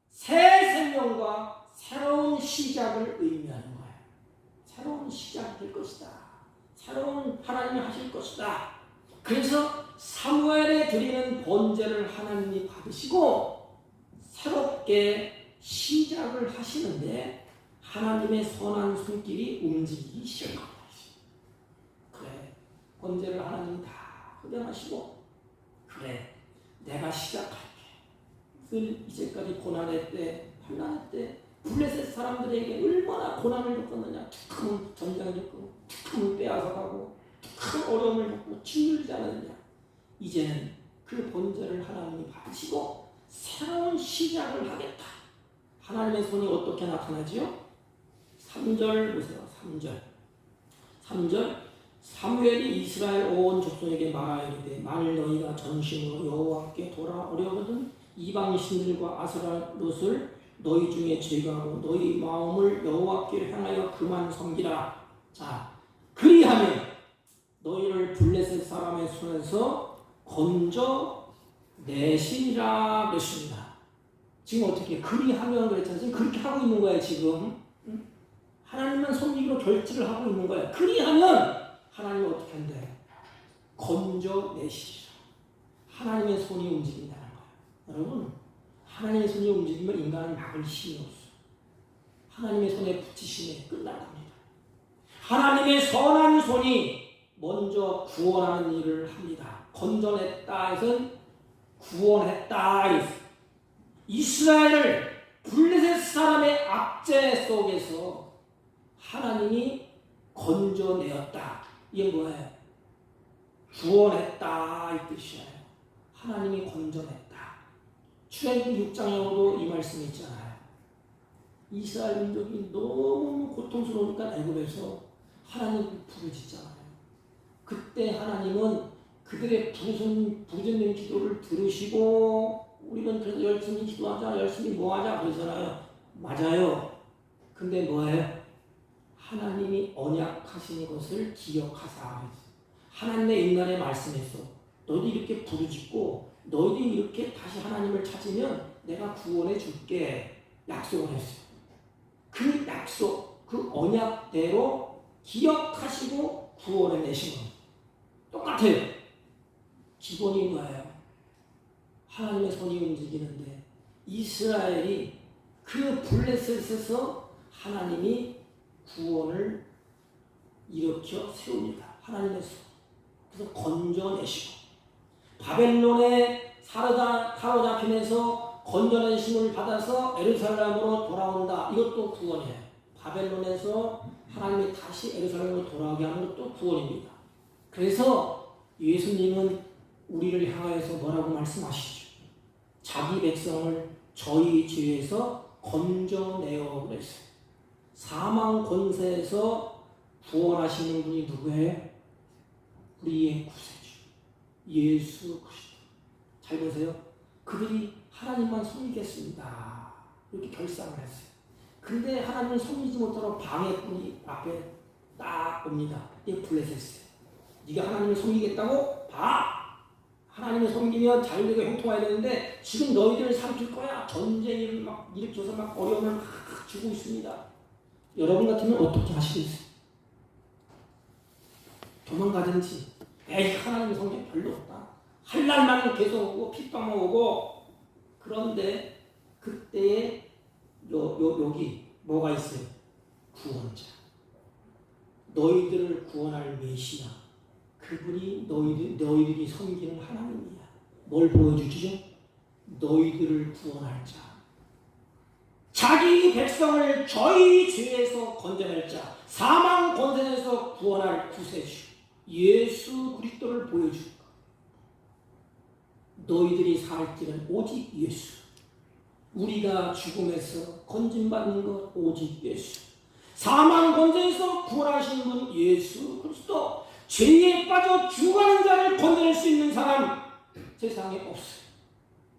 새 생명과 새로운 시작을 의미하는 거예요. 새로운 시작이 될 것이다. 새로운 하나님이 하실 것이다. 그래서 사무엘에 드리는 번제를 하나님이 받으시고 새롭게 시작을 하시는데 하나님의 선한 손길이 움직이기 시작합니다. 그래, 번제를 하나님이 다 흡연하시고 그래, 내가 시작할게. 늘 이제까지 고난했대, 환난했대, 블레셋 사람들에게 얼마나 고난을 겪었느냐. 큰 전쟁을 겪고, 큰 빼앗아가고, 큰 어려움을 겪고 짓누르지 않았느냐. 이제는 그 번제를 하나님이 받으시고 새로운 시작을 하겠다. 하나님의 손이 어떻게 나타나지요? 3절 보세요. 3절 사무엘이 이스라엘 온 족속에게 말하이르되 만일 너희가 전심으로 여호와께 돌아오려거든 이방 신들과 아스라롯을 너희 중에 제거하고 너희 마음을 여호와께 향하여 그만 섬기라. 자, 그리하면 너희를 블레셋 사람의 손에서 건져 내시리라 그랬습니다. 지금 어떻게 그리하면 그랬잖아요. 지금 그렇게 하고 있는 거예요. 지금 하나님은 섬기기로 결지를 하고 있는 거예요. 그리하면 하나님은 어떻게 한대? 건져 내시리라. 하나님의 손이 움직인다는 거예요. 여러분, 하나님의 손이 움직이면 인간은 막을 힘이 없어요. 하나님의 손에 붙이시면 끝난 겁니다. 하나님의 선한 손이 먼저 구원하는 일을 합니다. 건져냈다 해서 구원했다. 이스라엘을 블레셋 사람의 압제 속에서 하나님이 건져내었다. 이게 뭐예요? 구원했다 이 뜻이에요. 하나님이 건져냈다. 출애굽기 6장에도 이 말씀이 있잖아요. 이스라엘 민족이 너무 고통스러우니까 애굽에서 하나님을 부르짖잖아요. 그때 하나님은 그들의 부르짖는 기도를 들으시고 우리는 그래서 열심히 기도하자, 열심히 뭐하자 그러잖아요. 맞아요. 근데 뭐예요? 하나님이 언약하신 것을 기억하사. 하나님의 인간의 말씀에서 너희들이 이렇게 부르짖고 너희들이 이렇게 다시 하나님을 찾으면 내가 구원해 줄게 약속을 했어요. 그 약속, 그 언약대로 기억하시고 구원해 내신 겁니다. 똑같아요. 기본이 뭐예요? 하나님의 손이 움직이는데 이스라엘이 그 블레셋에서 하나님이 구원을 일으켜 세웁니다. 하나님의 손. 그래서 건져내시고 바벨론에 사로잡히면서 건져내심을 받아서 예루살렘으로 돌아온다. 이것도 구원이에요. 바벨론에서 하나님이 다시 예루살렘으로 돌아오게 하는 것도 구원입니다. 그래서 예수님은 우리를 향하여서 뭐라고 말씀하시죠? 자기 백성을 저희 죄에서 건져내어 그랬어요. 사망 권세에서 구원하시는 분이 누구예요? 우리의 구세주 예수 그리스도. 잘 보세요. 그들이 하나님만 섬기겠습니다 이렇게 결상을 했어요. 근데 하나님을 섬기지 못하고 방해꾼이 앞에 딱 옵니다. 이게 블레셋이에요. 네가 하나님을 섬기겠다고? 봐! 하나님을 섬기면 자유되고 형통해야 되는데 지금 너희들을 삼킬 거야. 전쟁을 막 일으켜서 막 어려움을 막 주고 있습니다. 여러분 같으면 어떻게 하시겠어요? 도망가든지 에이 하나님의 성경 별로 없다. 할 날만 계속 오고 핏방울 오고. 그런데 그때에 여기 뭐가 있어요? 구원자. 너희들을 구원할 메시아. 그분이 너희들이 섬기는 하나님이야. 뭘 보여주죠? 너희들을 구원할 자. 자기 백성을 저희 죄에서 건져낼 자. 사망 권세에서 구원할 구세주. 예수 그리스도를 보여줄 것. 너희들이 살 길은 오직 예수. 우리가 죽음에서 건진받는 것 오직 예수. 사망 권세에서 구원하시는 분 예수 그리스도. 죄에 빠져 죽어가는 자를 건져낼 수 있는 사람 세상에 없어요.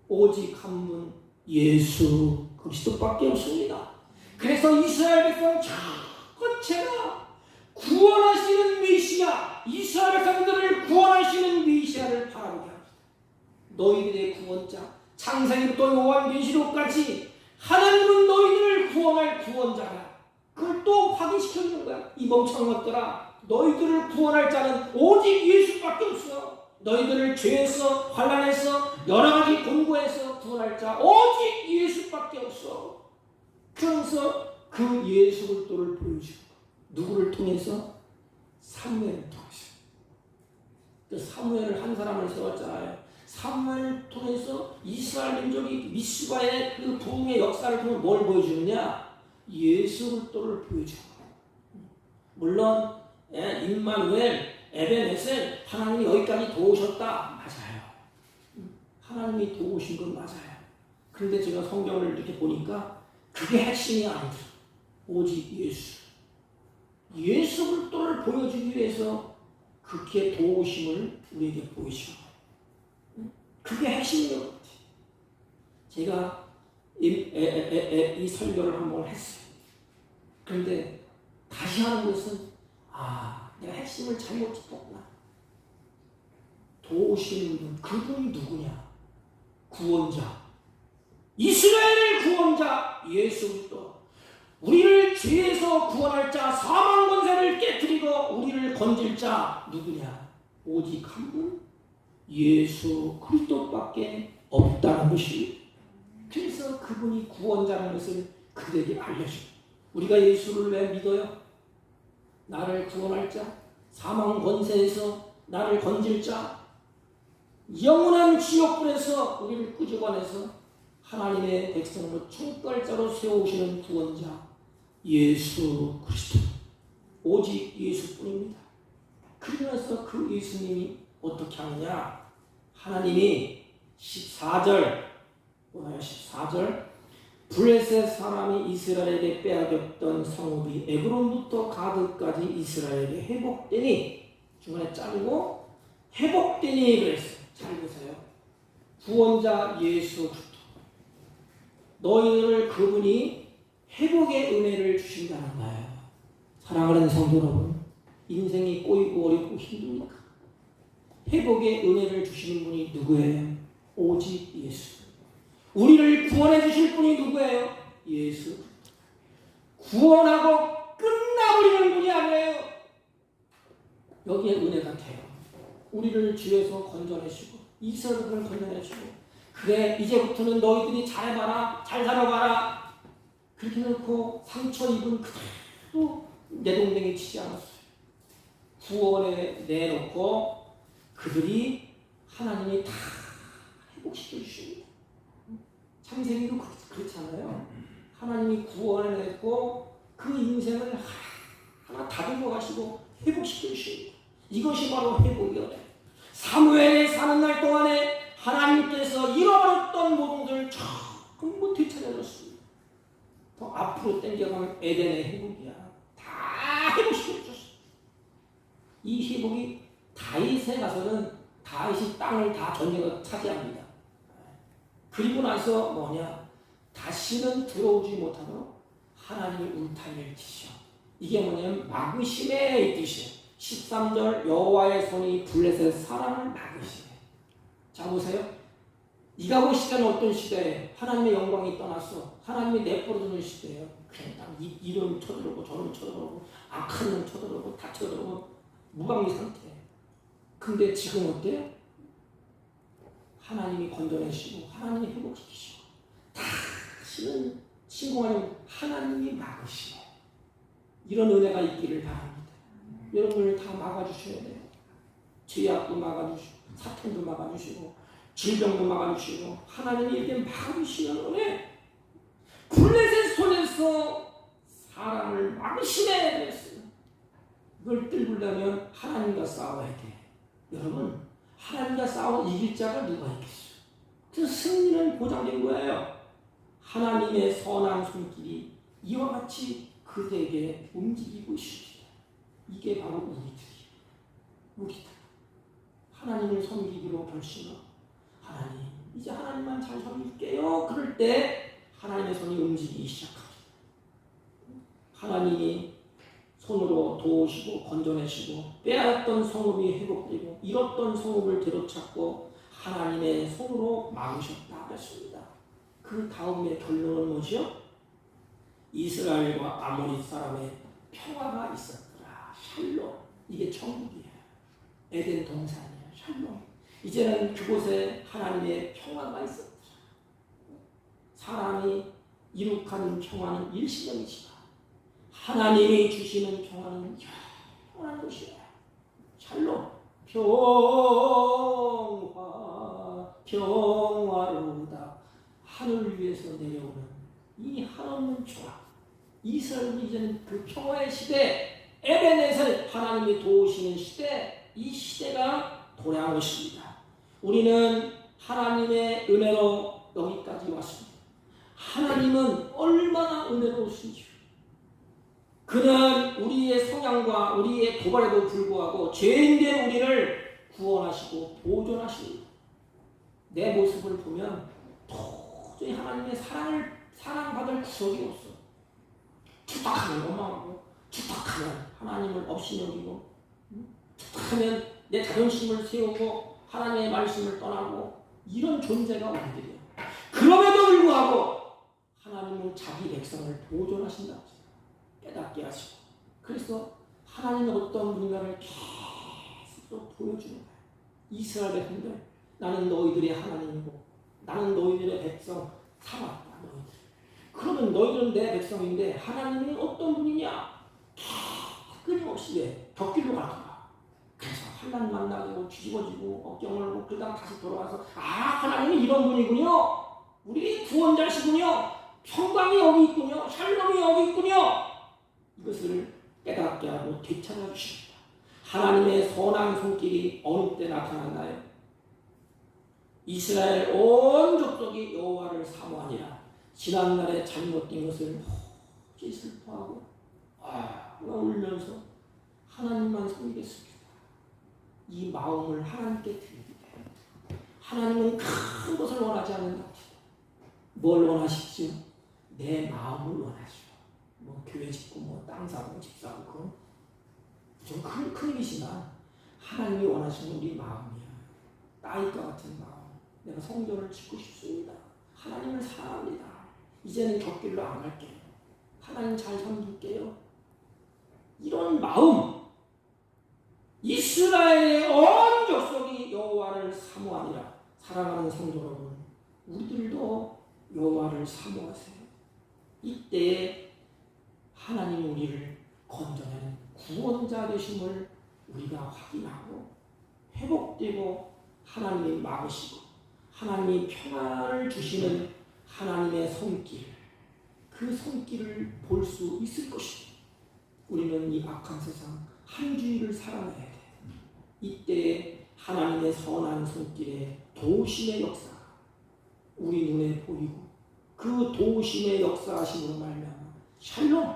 오직 한 분 예수 그리스도밖에 없습니다. 그래서 이스라엘 백성 전체가 구원하시는 메시아, 이스라엘 백성들을 구원하시는 메시아를 바라보게 합니다. 너희들의 구원자, 창세기부터 요한계시록까지 하나님은 너희들을 구원할 구원자라. 그걸 또 확인시켜 주는 거야. 이 멍청한 것들아, 너희들을 구원할 자는 오직 예수밖에 없어. 너희들을 죄에서, 환난에서, 여러 가지 공고에서 구원할 자 오직 예수밖에 없어. 그래서 그 예수 그리스도를 보여주고, 누구를 통해서? 사무엘을 통해서. 그 사무엘을 한 사람을 세웠잖아요. 사무엘을 통해서 이스라엘 민족이 미스바의 그 부흥의 역사를 통해 뭘 보여주느냐? 예수 그리스도를 보여주고. 물론 임마누엘, 에베네셀, 하나님이 여기까지 도우셨다. 맞아요. 하나님이 도우신 건 맞아요. 그런데 제가 성경을 이렇게 보니까 그게 핵심이 아니더라. 오직 예수. 예수 그리스도를 보여주기 위해서 그렇게 도우심을 우리에게 보이시고, 그게 핵심인 것 같아요. 제가 이 설교를 한번 했어요. 그런데 다시 하는 것은 내가 핵심을 잘못 짚었구나. 도우시는 분, 그분이 누구냐? 구원자. 이스라엘의 구원자 예수 그리스도. 우리를 죄에서 구원할 자, 사망 권세를 깨뜨리고 우리를 건질 자 누구냐? 오직 한 분, 예수 그리스도밖에 없다는 것이. 그래서 그분이 구원자라는 것을 그들에게 알려줍니다. 우리가 예수를 왜 믿어요? 나를 구원할 자, 사망 권세에서 나를 건질 자, 영원한 지옥불에서 우리를 끄집어내서 하나님의 백성으로 총괄자로 세우시는 구원자 예수 그리스도. 오직 예수뿐입니다. 그러면서 그 예수님이 어떻게 하느냐? 하나님이 14절 보나요? 14절 블레셋 사람이 이스라엘에게 빼앗겼던 성읍이 에브론부터 가드까지 이스라엘에게 회복되니, 중간에 자르고 회복되니 그랬어요. 잘 보세요. 구원자 예수 그리스도. 너희를 그분이 회복의 은혜를 주신다는 거예요. 사랑하는 성도 여러분, 인생이 꼬이고 어렵고 힘듭니까? 회복의 은혜를 주시는 분이 누구예요? 오직 예수. 우리를 구원해 주실 분이 누구예요? 예수. 구원하고 끝나버리는 분이 아니에요. 여기에 은혜 같아요. 우리를 죄에서 건져내시고 이스라엘을 건져내시고, 그래 이제부터는 너희들이 잘해봐라, 잘 살아봐라, 그렇게 놓고 상처 입은 그대로 내동댕이 치지 않았어요. 구원에 내놓고 그들이 하나님이 다 회복시켜 주십니다. 창세기도 그렇잖아요. 하나님이 구원해 냈고 그 인생을 하나 다듬어 가시고 회복시켜 주십니다. 이것이 바로 회복이요. 사무엘의 사는 날 동안에 하나님께서 잃어버렸던 모든 것을 전부 되찾아줬습니다. 더 앞으로 당겨가면 에덴의 회복이야. 다 회복시켜 주셨습니다. 이 회복이 다윗에 가서는 다윗이 땅을 다 전쟁을 차지합니다. 그리고 나서 뭐냐? 다시는 들어오지 못하도록 하나님의 울타리를 치셔. 이게 뭐냐면 막으심의 뜻이에요. 13절 여호와의 손이 블레셋 사람을 막으시네. 자 보세요. 이가고 시대는 어떤 시대에 하나님의 영광이 떠났어. 하나님이 내버려두는 시대예요. 그냥 이름 쳐들어오고 저름 쳐들어오고 악한 놈 쳐들어오고 다 쳐들어오고 무방비 상태. 근데 지금 어때요? 하나님이 건져내시고 하나님이 회복시키시고 다시는 신공하는 하나님이 막으시네. 이런 은혜가 있기를 바랍니다. 여러분을 다 막아주셔야 돼요. 죄악도 막아주시고 사탄도 막아주시고 질병도 막아주시고 하나님이 이렇게 막아주시는 은혜. 블레셋 손에서 사람을 막으시네 그랬어요. 이걸 뚫으려면 하나님과 싸워야 돼. 여러분 하나님과 싸워 이길 자가 누가 있겠어요? 그래서 승리는 보장된 거예요. 하나님의 선한 손길이 이와 같이 그대에게 움직이고 있습니다. 이게 바로 우리들. 하나님을 섬기기로 결심하고 하나님 이제 하나님만 잘 섬길게요. 그럴 때 하나님의 손이 움직이기 시작합니다. 하나님이 손으로 도우시고 건져내시고 빼앗던 성읍이 회복되고 잃었던 성읍을 되찾고 하나님의 손으로 막으셨다 그랬습니다. 그 다음에 결론은 무엇이요? 이스라엘과 아모리 사람의 평화가 있었더라. 샬롬. 이게 천국이에요. 에덴 동산이에요. 샬롬. 이제는 그곳에 하나님의 평화가 있었더라. 사람이 이룩하는 평화는 일시적이지만 하나님이 주시는 평화는 영원한 것이에요. 샬롬. 평화로우다. 하늘 위에서 내려오는 이 한없는 평화. 이스라엘이 이제는 그 평화의 시대, 에덴에서 하나님이 도우시는 시대, 이 시대가 돌아온 것입니다. 우리는 하나님의 은혜로 여기까지 왔습니다. 하나님은 얼마나 은혜로우신지. 그는 우리의 성향과 우리의 고발에도 불구하고 죄인된 우리를 구원하시고 보존하십니다. 내 모습을 보면 도저히 하나님의 사랑받을 구석이 없어. 축탁하면 원망하고, 축탁하면 하나님을 없이 여기고, 축탁하면 내 자존심을 세우고 하나님의 말씀을 떠나고, 이런 존재가 우리들이에요. 그럼에도 불구하고 하나님은 자기 백성을 보존하신다고 깨닫게 하시고, 그래서 하나님은 어떤 분인가를 계속 보여주는 거예요. 이스라엘 백성들, 나는 너희들의 하나님이고 나는 너희들의 백성 삼았다. 너희들. 그러면 너희들은 내 백성인데 하나님은 어떤 분이냐? 끊임없이 왜? 벽길로 갈까? 그래서 환난 만나고 뒤집어지고 걱정을 하고 그러다가 다시 돌아와서 하나님은 이런 분이군요. 우리 구원자시군요. 평강이 여기 있군요. 샬롬이 여기 있군요. 이것을 깨닫게 하고 되찾아 주십니다. 하나님의 선한 손길이 어느 때 나타났나요? 이스라엘 온 족속이 여호와를 사모하니라. 지난날에 잘못된 것을 오직 슬퍼하고 울면서 하나님만 섬기겠습니다. 이 마음을 하나님께 드립니다. 하나님은 큰 것을 원하지 않는다. 뭘 원하시지요? 내 마음을 원하시오. 뭐 교회 짓고 뭐 땅 사고 집 사고 그건 좀 큰 일이지만 하나님이 원하시는 우리 마음이야. 나이과 같은 마음. 내가 성전을 짓고 싶습니다. 하나님을 사랑합니다. 이제는 곁길로 안 갈게요. 하나님 잘 섬길게요. 이런 마음. 이스라엘의 온 족속이 여호와를 사모하니라. 사랑하는 성도 여러분, 우리들도 여호와를 사모하세요. 이때에 하나님이 우리를 건져내는 구원자 되심을 우리가 확인하고 회복되고 하나님이 막으시고 하나님이 평안을 주시는 하나님의 손길, 그 손길을 볼 수 있을 것입니다. 우리는 이 악한 세상 한 주일을 살아내야 돼. 이때 하나님의 선한 손길에 도우심의 역사가 우리 눈에 보이고 그 도우심의 역사하심으로 말미암아 샬롬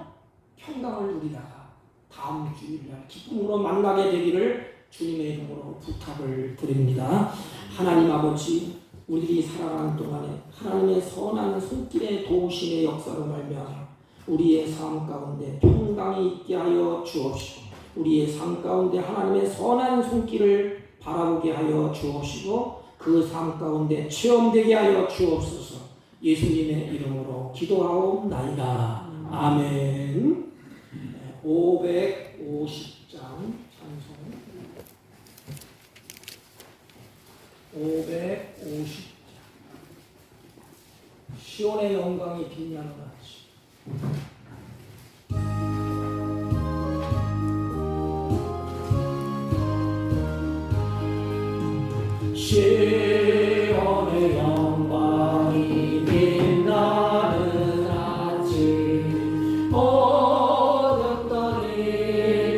평강을 누리다가 다음 주일날 기쁨으로 만나게 되기를 주님의 이름으로 부탁을 드립니다. 하나님 아버지, 우리들이 살아가는 동안에 하나님의 선한 손길의 도우심의 역사로 말미암아 우리의 삶 가운데 평강이 있게 하여 주옵시고 우리의 삶 가운데 하나님의 선한 손길을 바라보게 하여 주옵시고 그 삶 가운데 체험되게 하여 주옵소서. 예수님의 이름으로 기도하옵나이다. 아멘. 550장 찬송 550장 시온의 영광이 빛나노라. 시온의 영광이 빛나는 아침 어둡더니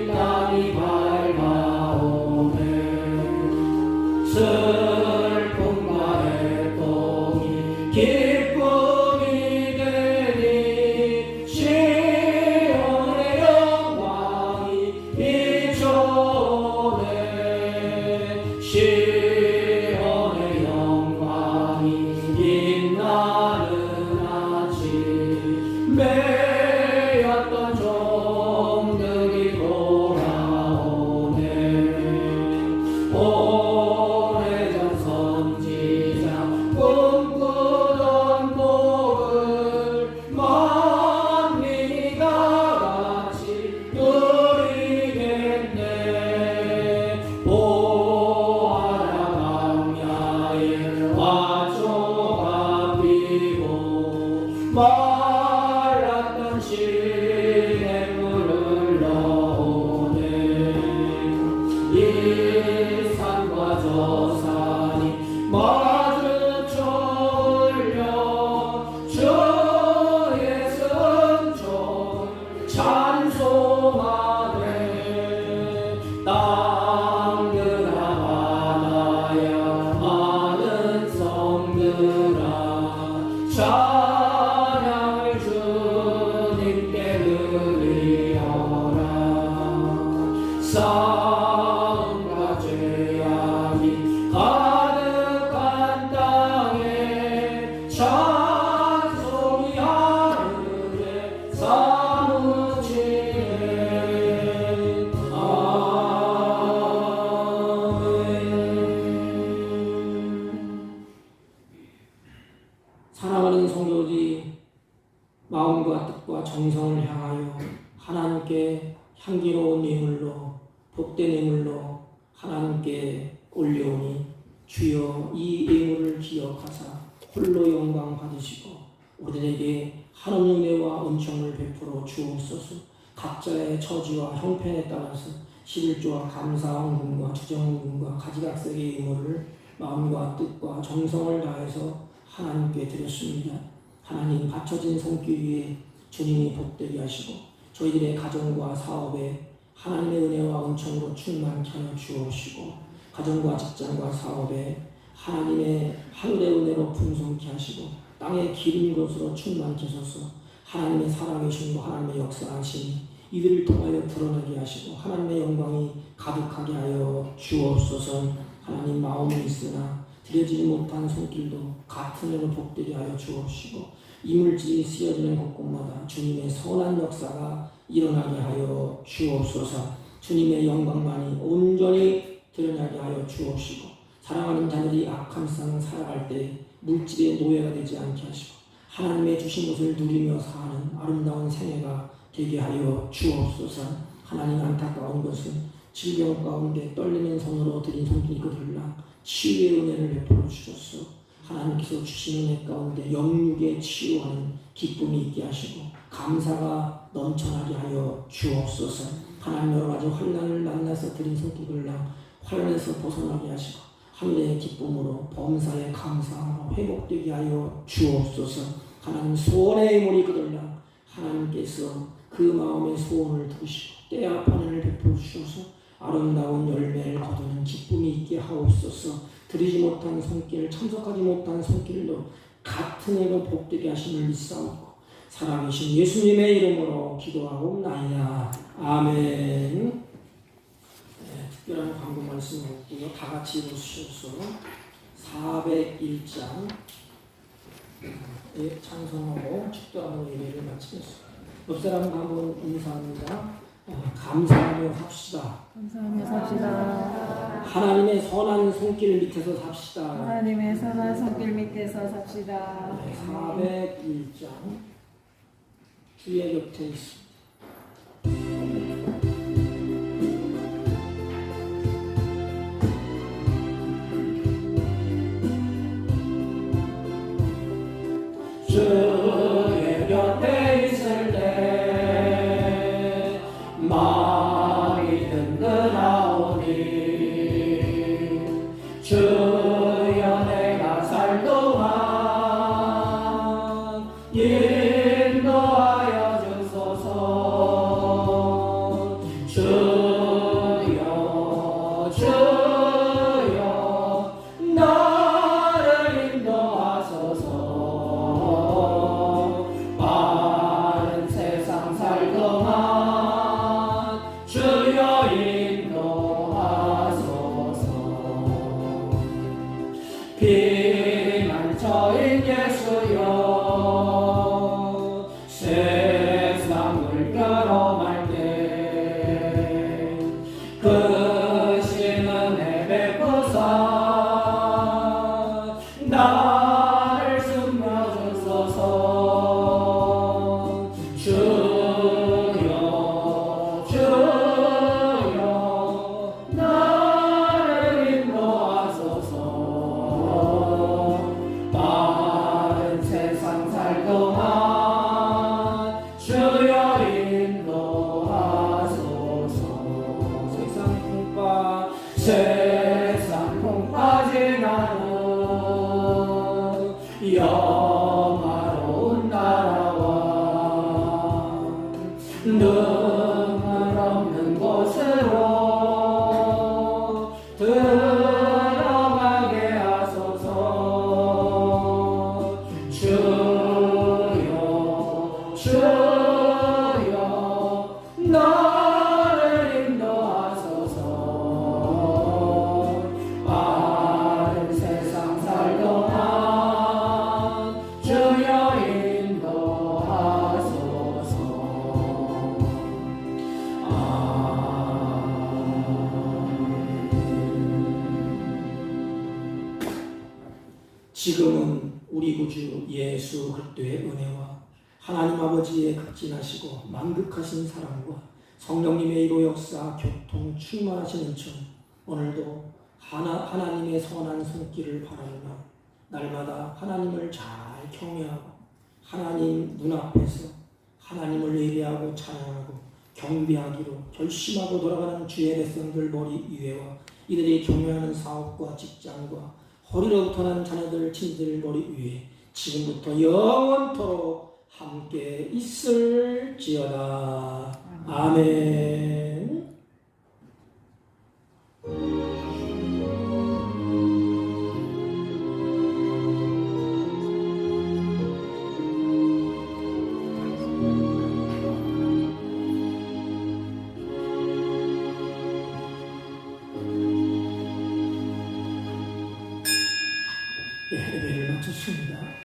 땅이 밝아오네. 슬픔과 애통이 기쁨이 되니 시온의 영광이 비춰오네. 시온의 영광이 빛나는 아침 매였던 종들이 돌아오네. 오래전 선지자 꿈꾸던 복을 만민이 다 같이 누리겠네. 보아라 광야에 화초가 피고 말랐던 시냇물을 흘러오네. 이 산과 저 산이 마주쳐 흘려 주의 승천을 찬송하네. 땅들아 바다야 많은 성들아 찬양을 주님께 드리어라. 싸움과 죄악이 가득한 땅에 찬송이 하늘에 사무치네. 아멘. 사랑하는 성도들이 마음과 뜻과 정성을 향하여 하나님께 향기로운 예물로 복된 예물로 하나님께 올려오니 주여 이 예물을 기억하사 홀로 영광 받으시고 우리에게 하나님의 은혜와 은총을 베풀어 주옵소서. 각자의 처지와 형편에 따라서 11조와 감사헌금과 주정헌금과 가지각색의 예물을 마음과 뜻과 정성을 다해서 하나님께 드렸습니다. 하나님 바쳐진 손길 위에 주님이 복되게 하시고 저희들의 가정과 사업에 하나님의 은혜와 은총으로 충만케 하여 주옵시고 가정과 직장과 사업에 하나님의 하늘의 은혜로 풍성케 하시고 땅의 기린 것으로 충만케 하소서. 하나님의 살아계심과 하나님의 역사하심이 이들을 통하여 드러나게 하시고 하나님의 영광이 가득하게 하여 주옵소서. 하나님 마음이 있으나 드려지지 못한 손길도 같은 은혜로 복되게 하여 주옵시고 이물질이 쓰여지는 곳곳마다 주님의 선한 역사가 일어나게 하여 주옵소서. 주님의 영광만이 온전히 드러나게 하여 주옵시고 사랑하는 자들이 악한 세상 살아갈 때 물질의 노예가 되지 않게 하시고 하나님의 주신 것을 누리며 사는 아름다운 생애가 되게 하여 주옵소서. 하나님 안타까운 것은 질병 가운데 떨리는 손으로 드린 손길이거들라 치유의 은혜를 베풀어 주셨소. 하나님께서 주신 은혜 가운데 영육에 치유하는 기쁨이 있게 하시고 감사가 넘쳐나게 하여 주옵소서. 하나님 여러 가지 환난을 만나서 드린 손길들라 환난에서 벗어나게 하시고 하늘의 기쁨으로 범사에 감사함으로 회복되게 하여 주옵소서. 하나님 소원의 물이 그들라 하나님께서 그 마음의 소원을 들으시고 때아파는을 베풀어 주셔서 아름다운 열매를 거두는 기쁨이 있게 하옵소서. 드리지 못한 손길, 참석하지 못한 손길도 같은 해로 복되게 하심을 믿사옵고 살아계신 예수님의 이름으로 기도하옵나이다. 아멘. 네, 특별한 광고 말씀 없고요. 다 같이 읽으시옵소서. 401장 찬송하고 축도하는 예배를 마치겠습니다. 옆 사람과 한번 인사합니다. 감사하며 삽시다. 감사하며 삽시다. 하나님의 선한 손길 밑에서 삽시다. 하나님의 선한 손길 밑에서 삽시다. 401장 주의 곁에 있습니다. 주의 곁에 있을 때 마음이 든든하오니 주여 내가 살 동안 인도하여 주소서. 주여 주여 나를 인도하소서. 빠른 세상 살 동안 주여 인도하소서. 피난처인 예수여 세상을 결험할 때 그 신은혜 베푸사 나를 숨겨주소서. 주여 주여 나를 인도하소서. 빠른 세상 살 동안 주여 인도하소서. 세상 풍파지 나는 영화로운 나라와 눈물 없는 곳으로 들어가게 하소서. 주여 주여 나를 인도하소서. 빠른 세상 살 동안 주여 인도하소서. 지금은 우리 구주 예수 그리스도의 은혜와 하나님 아버지의 극진하시고 만극하신 사랑과 성령님의 이로 역사 교통 충만하신 은총 오늘도 하나님의 선한 손길을 바라보며 날마다 하나님을 잘 경외하고 하나님 눈앞에서 하나님을 예배하고 찬양하고 경배하기로 결심하고 돌아가는 주의 백성들 머리 위에와 이들이 경외하는 사업과 직장과 허리로부터 난 자녀들 친지들 머리 위에 지금부터 영원토록 함께 있을지어다. 아멘.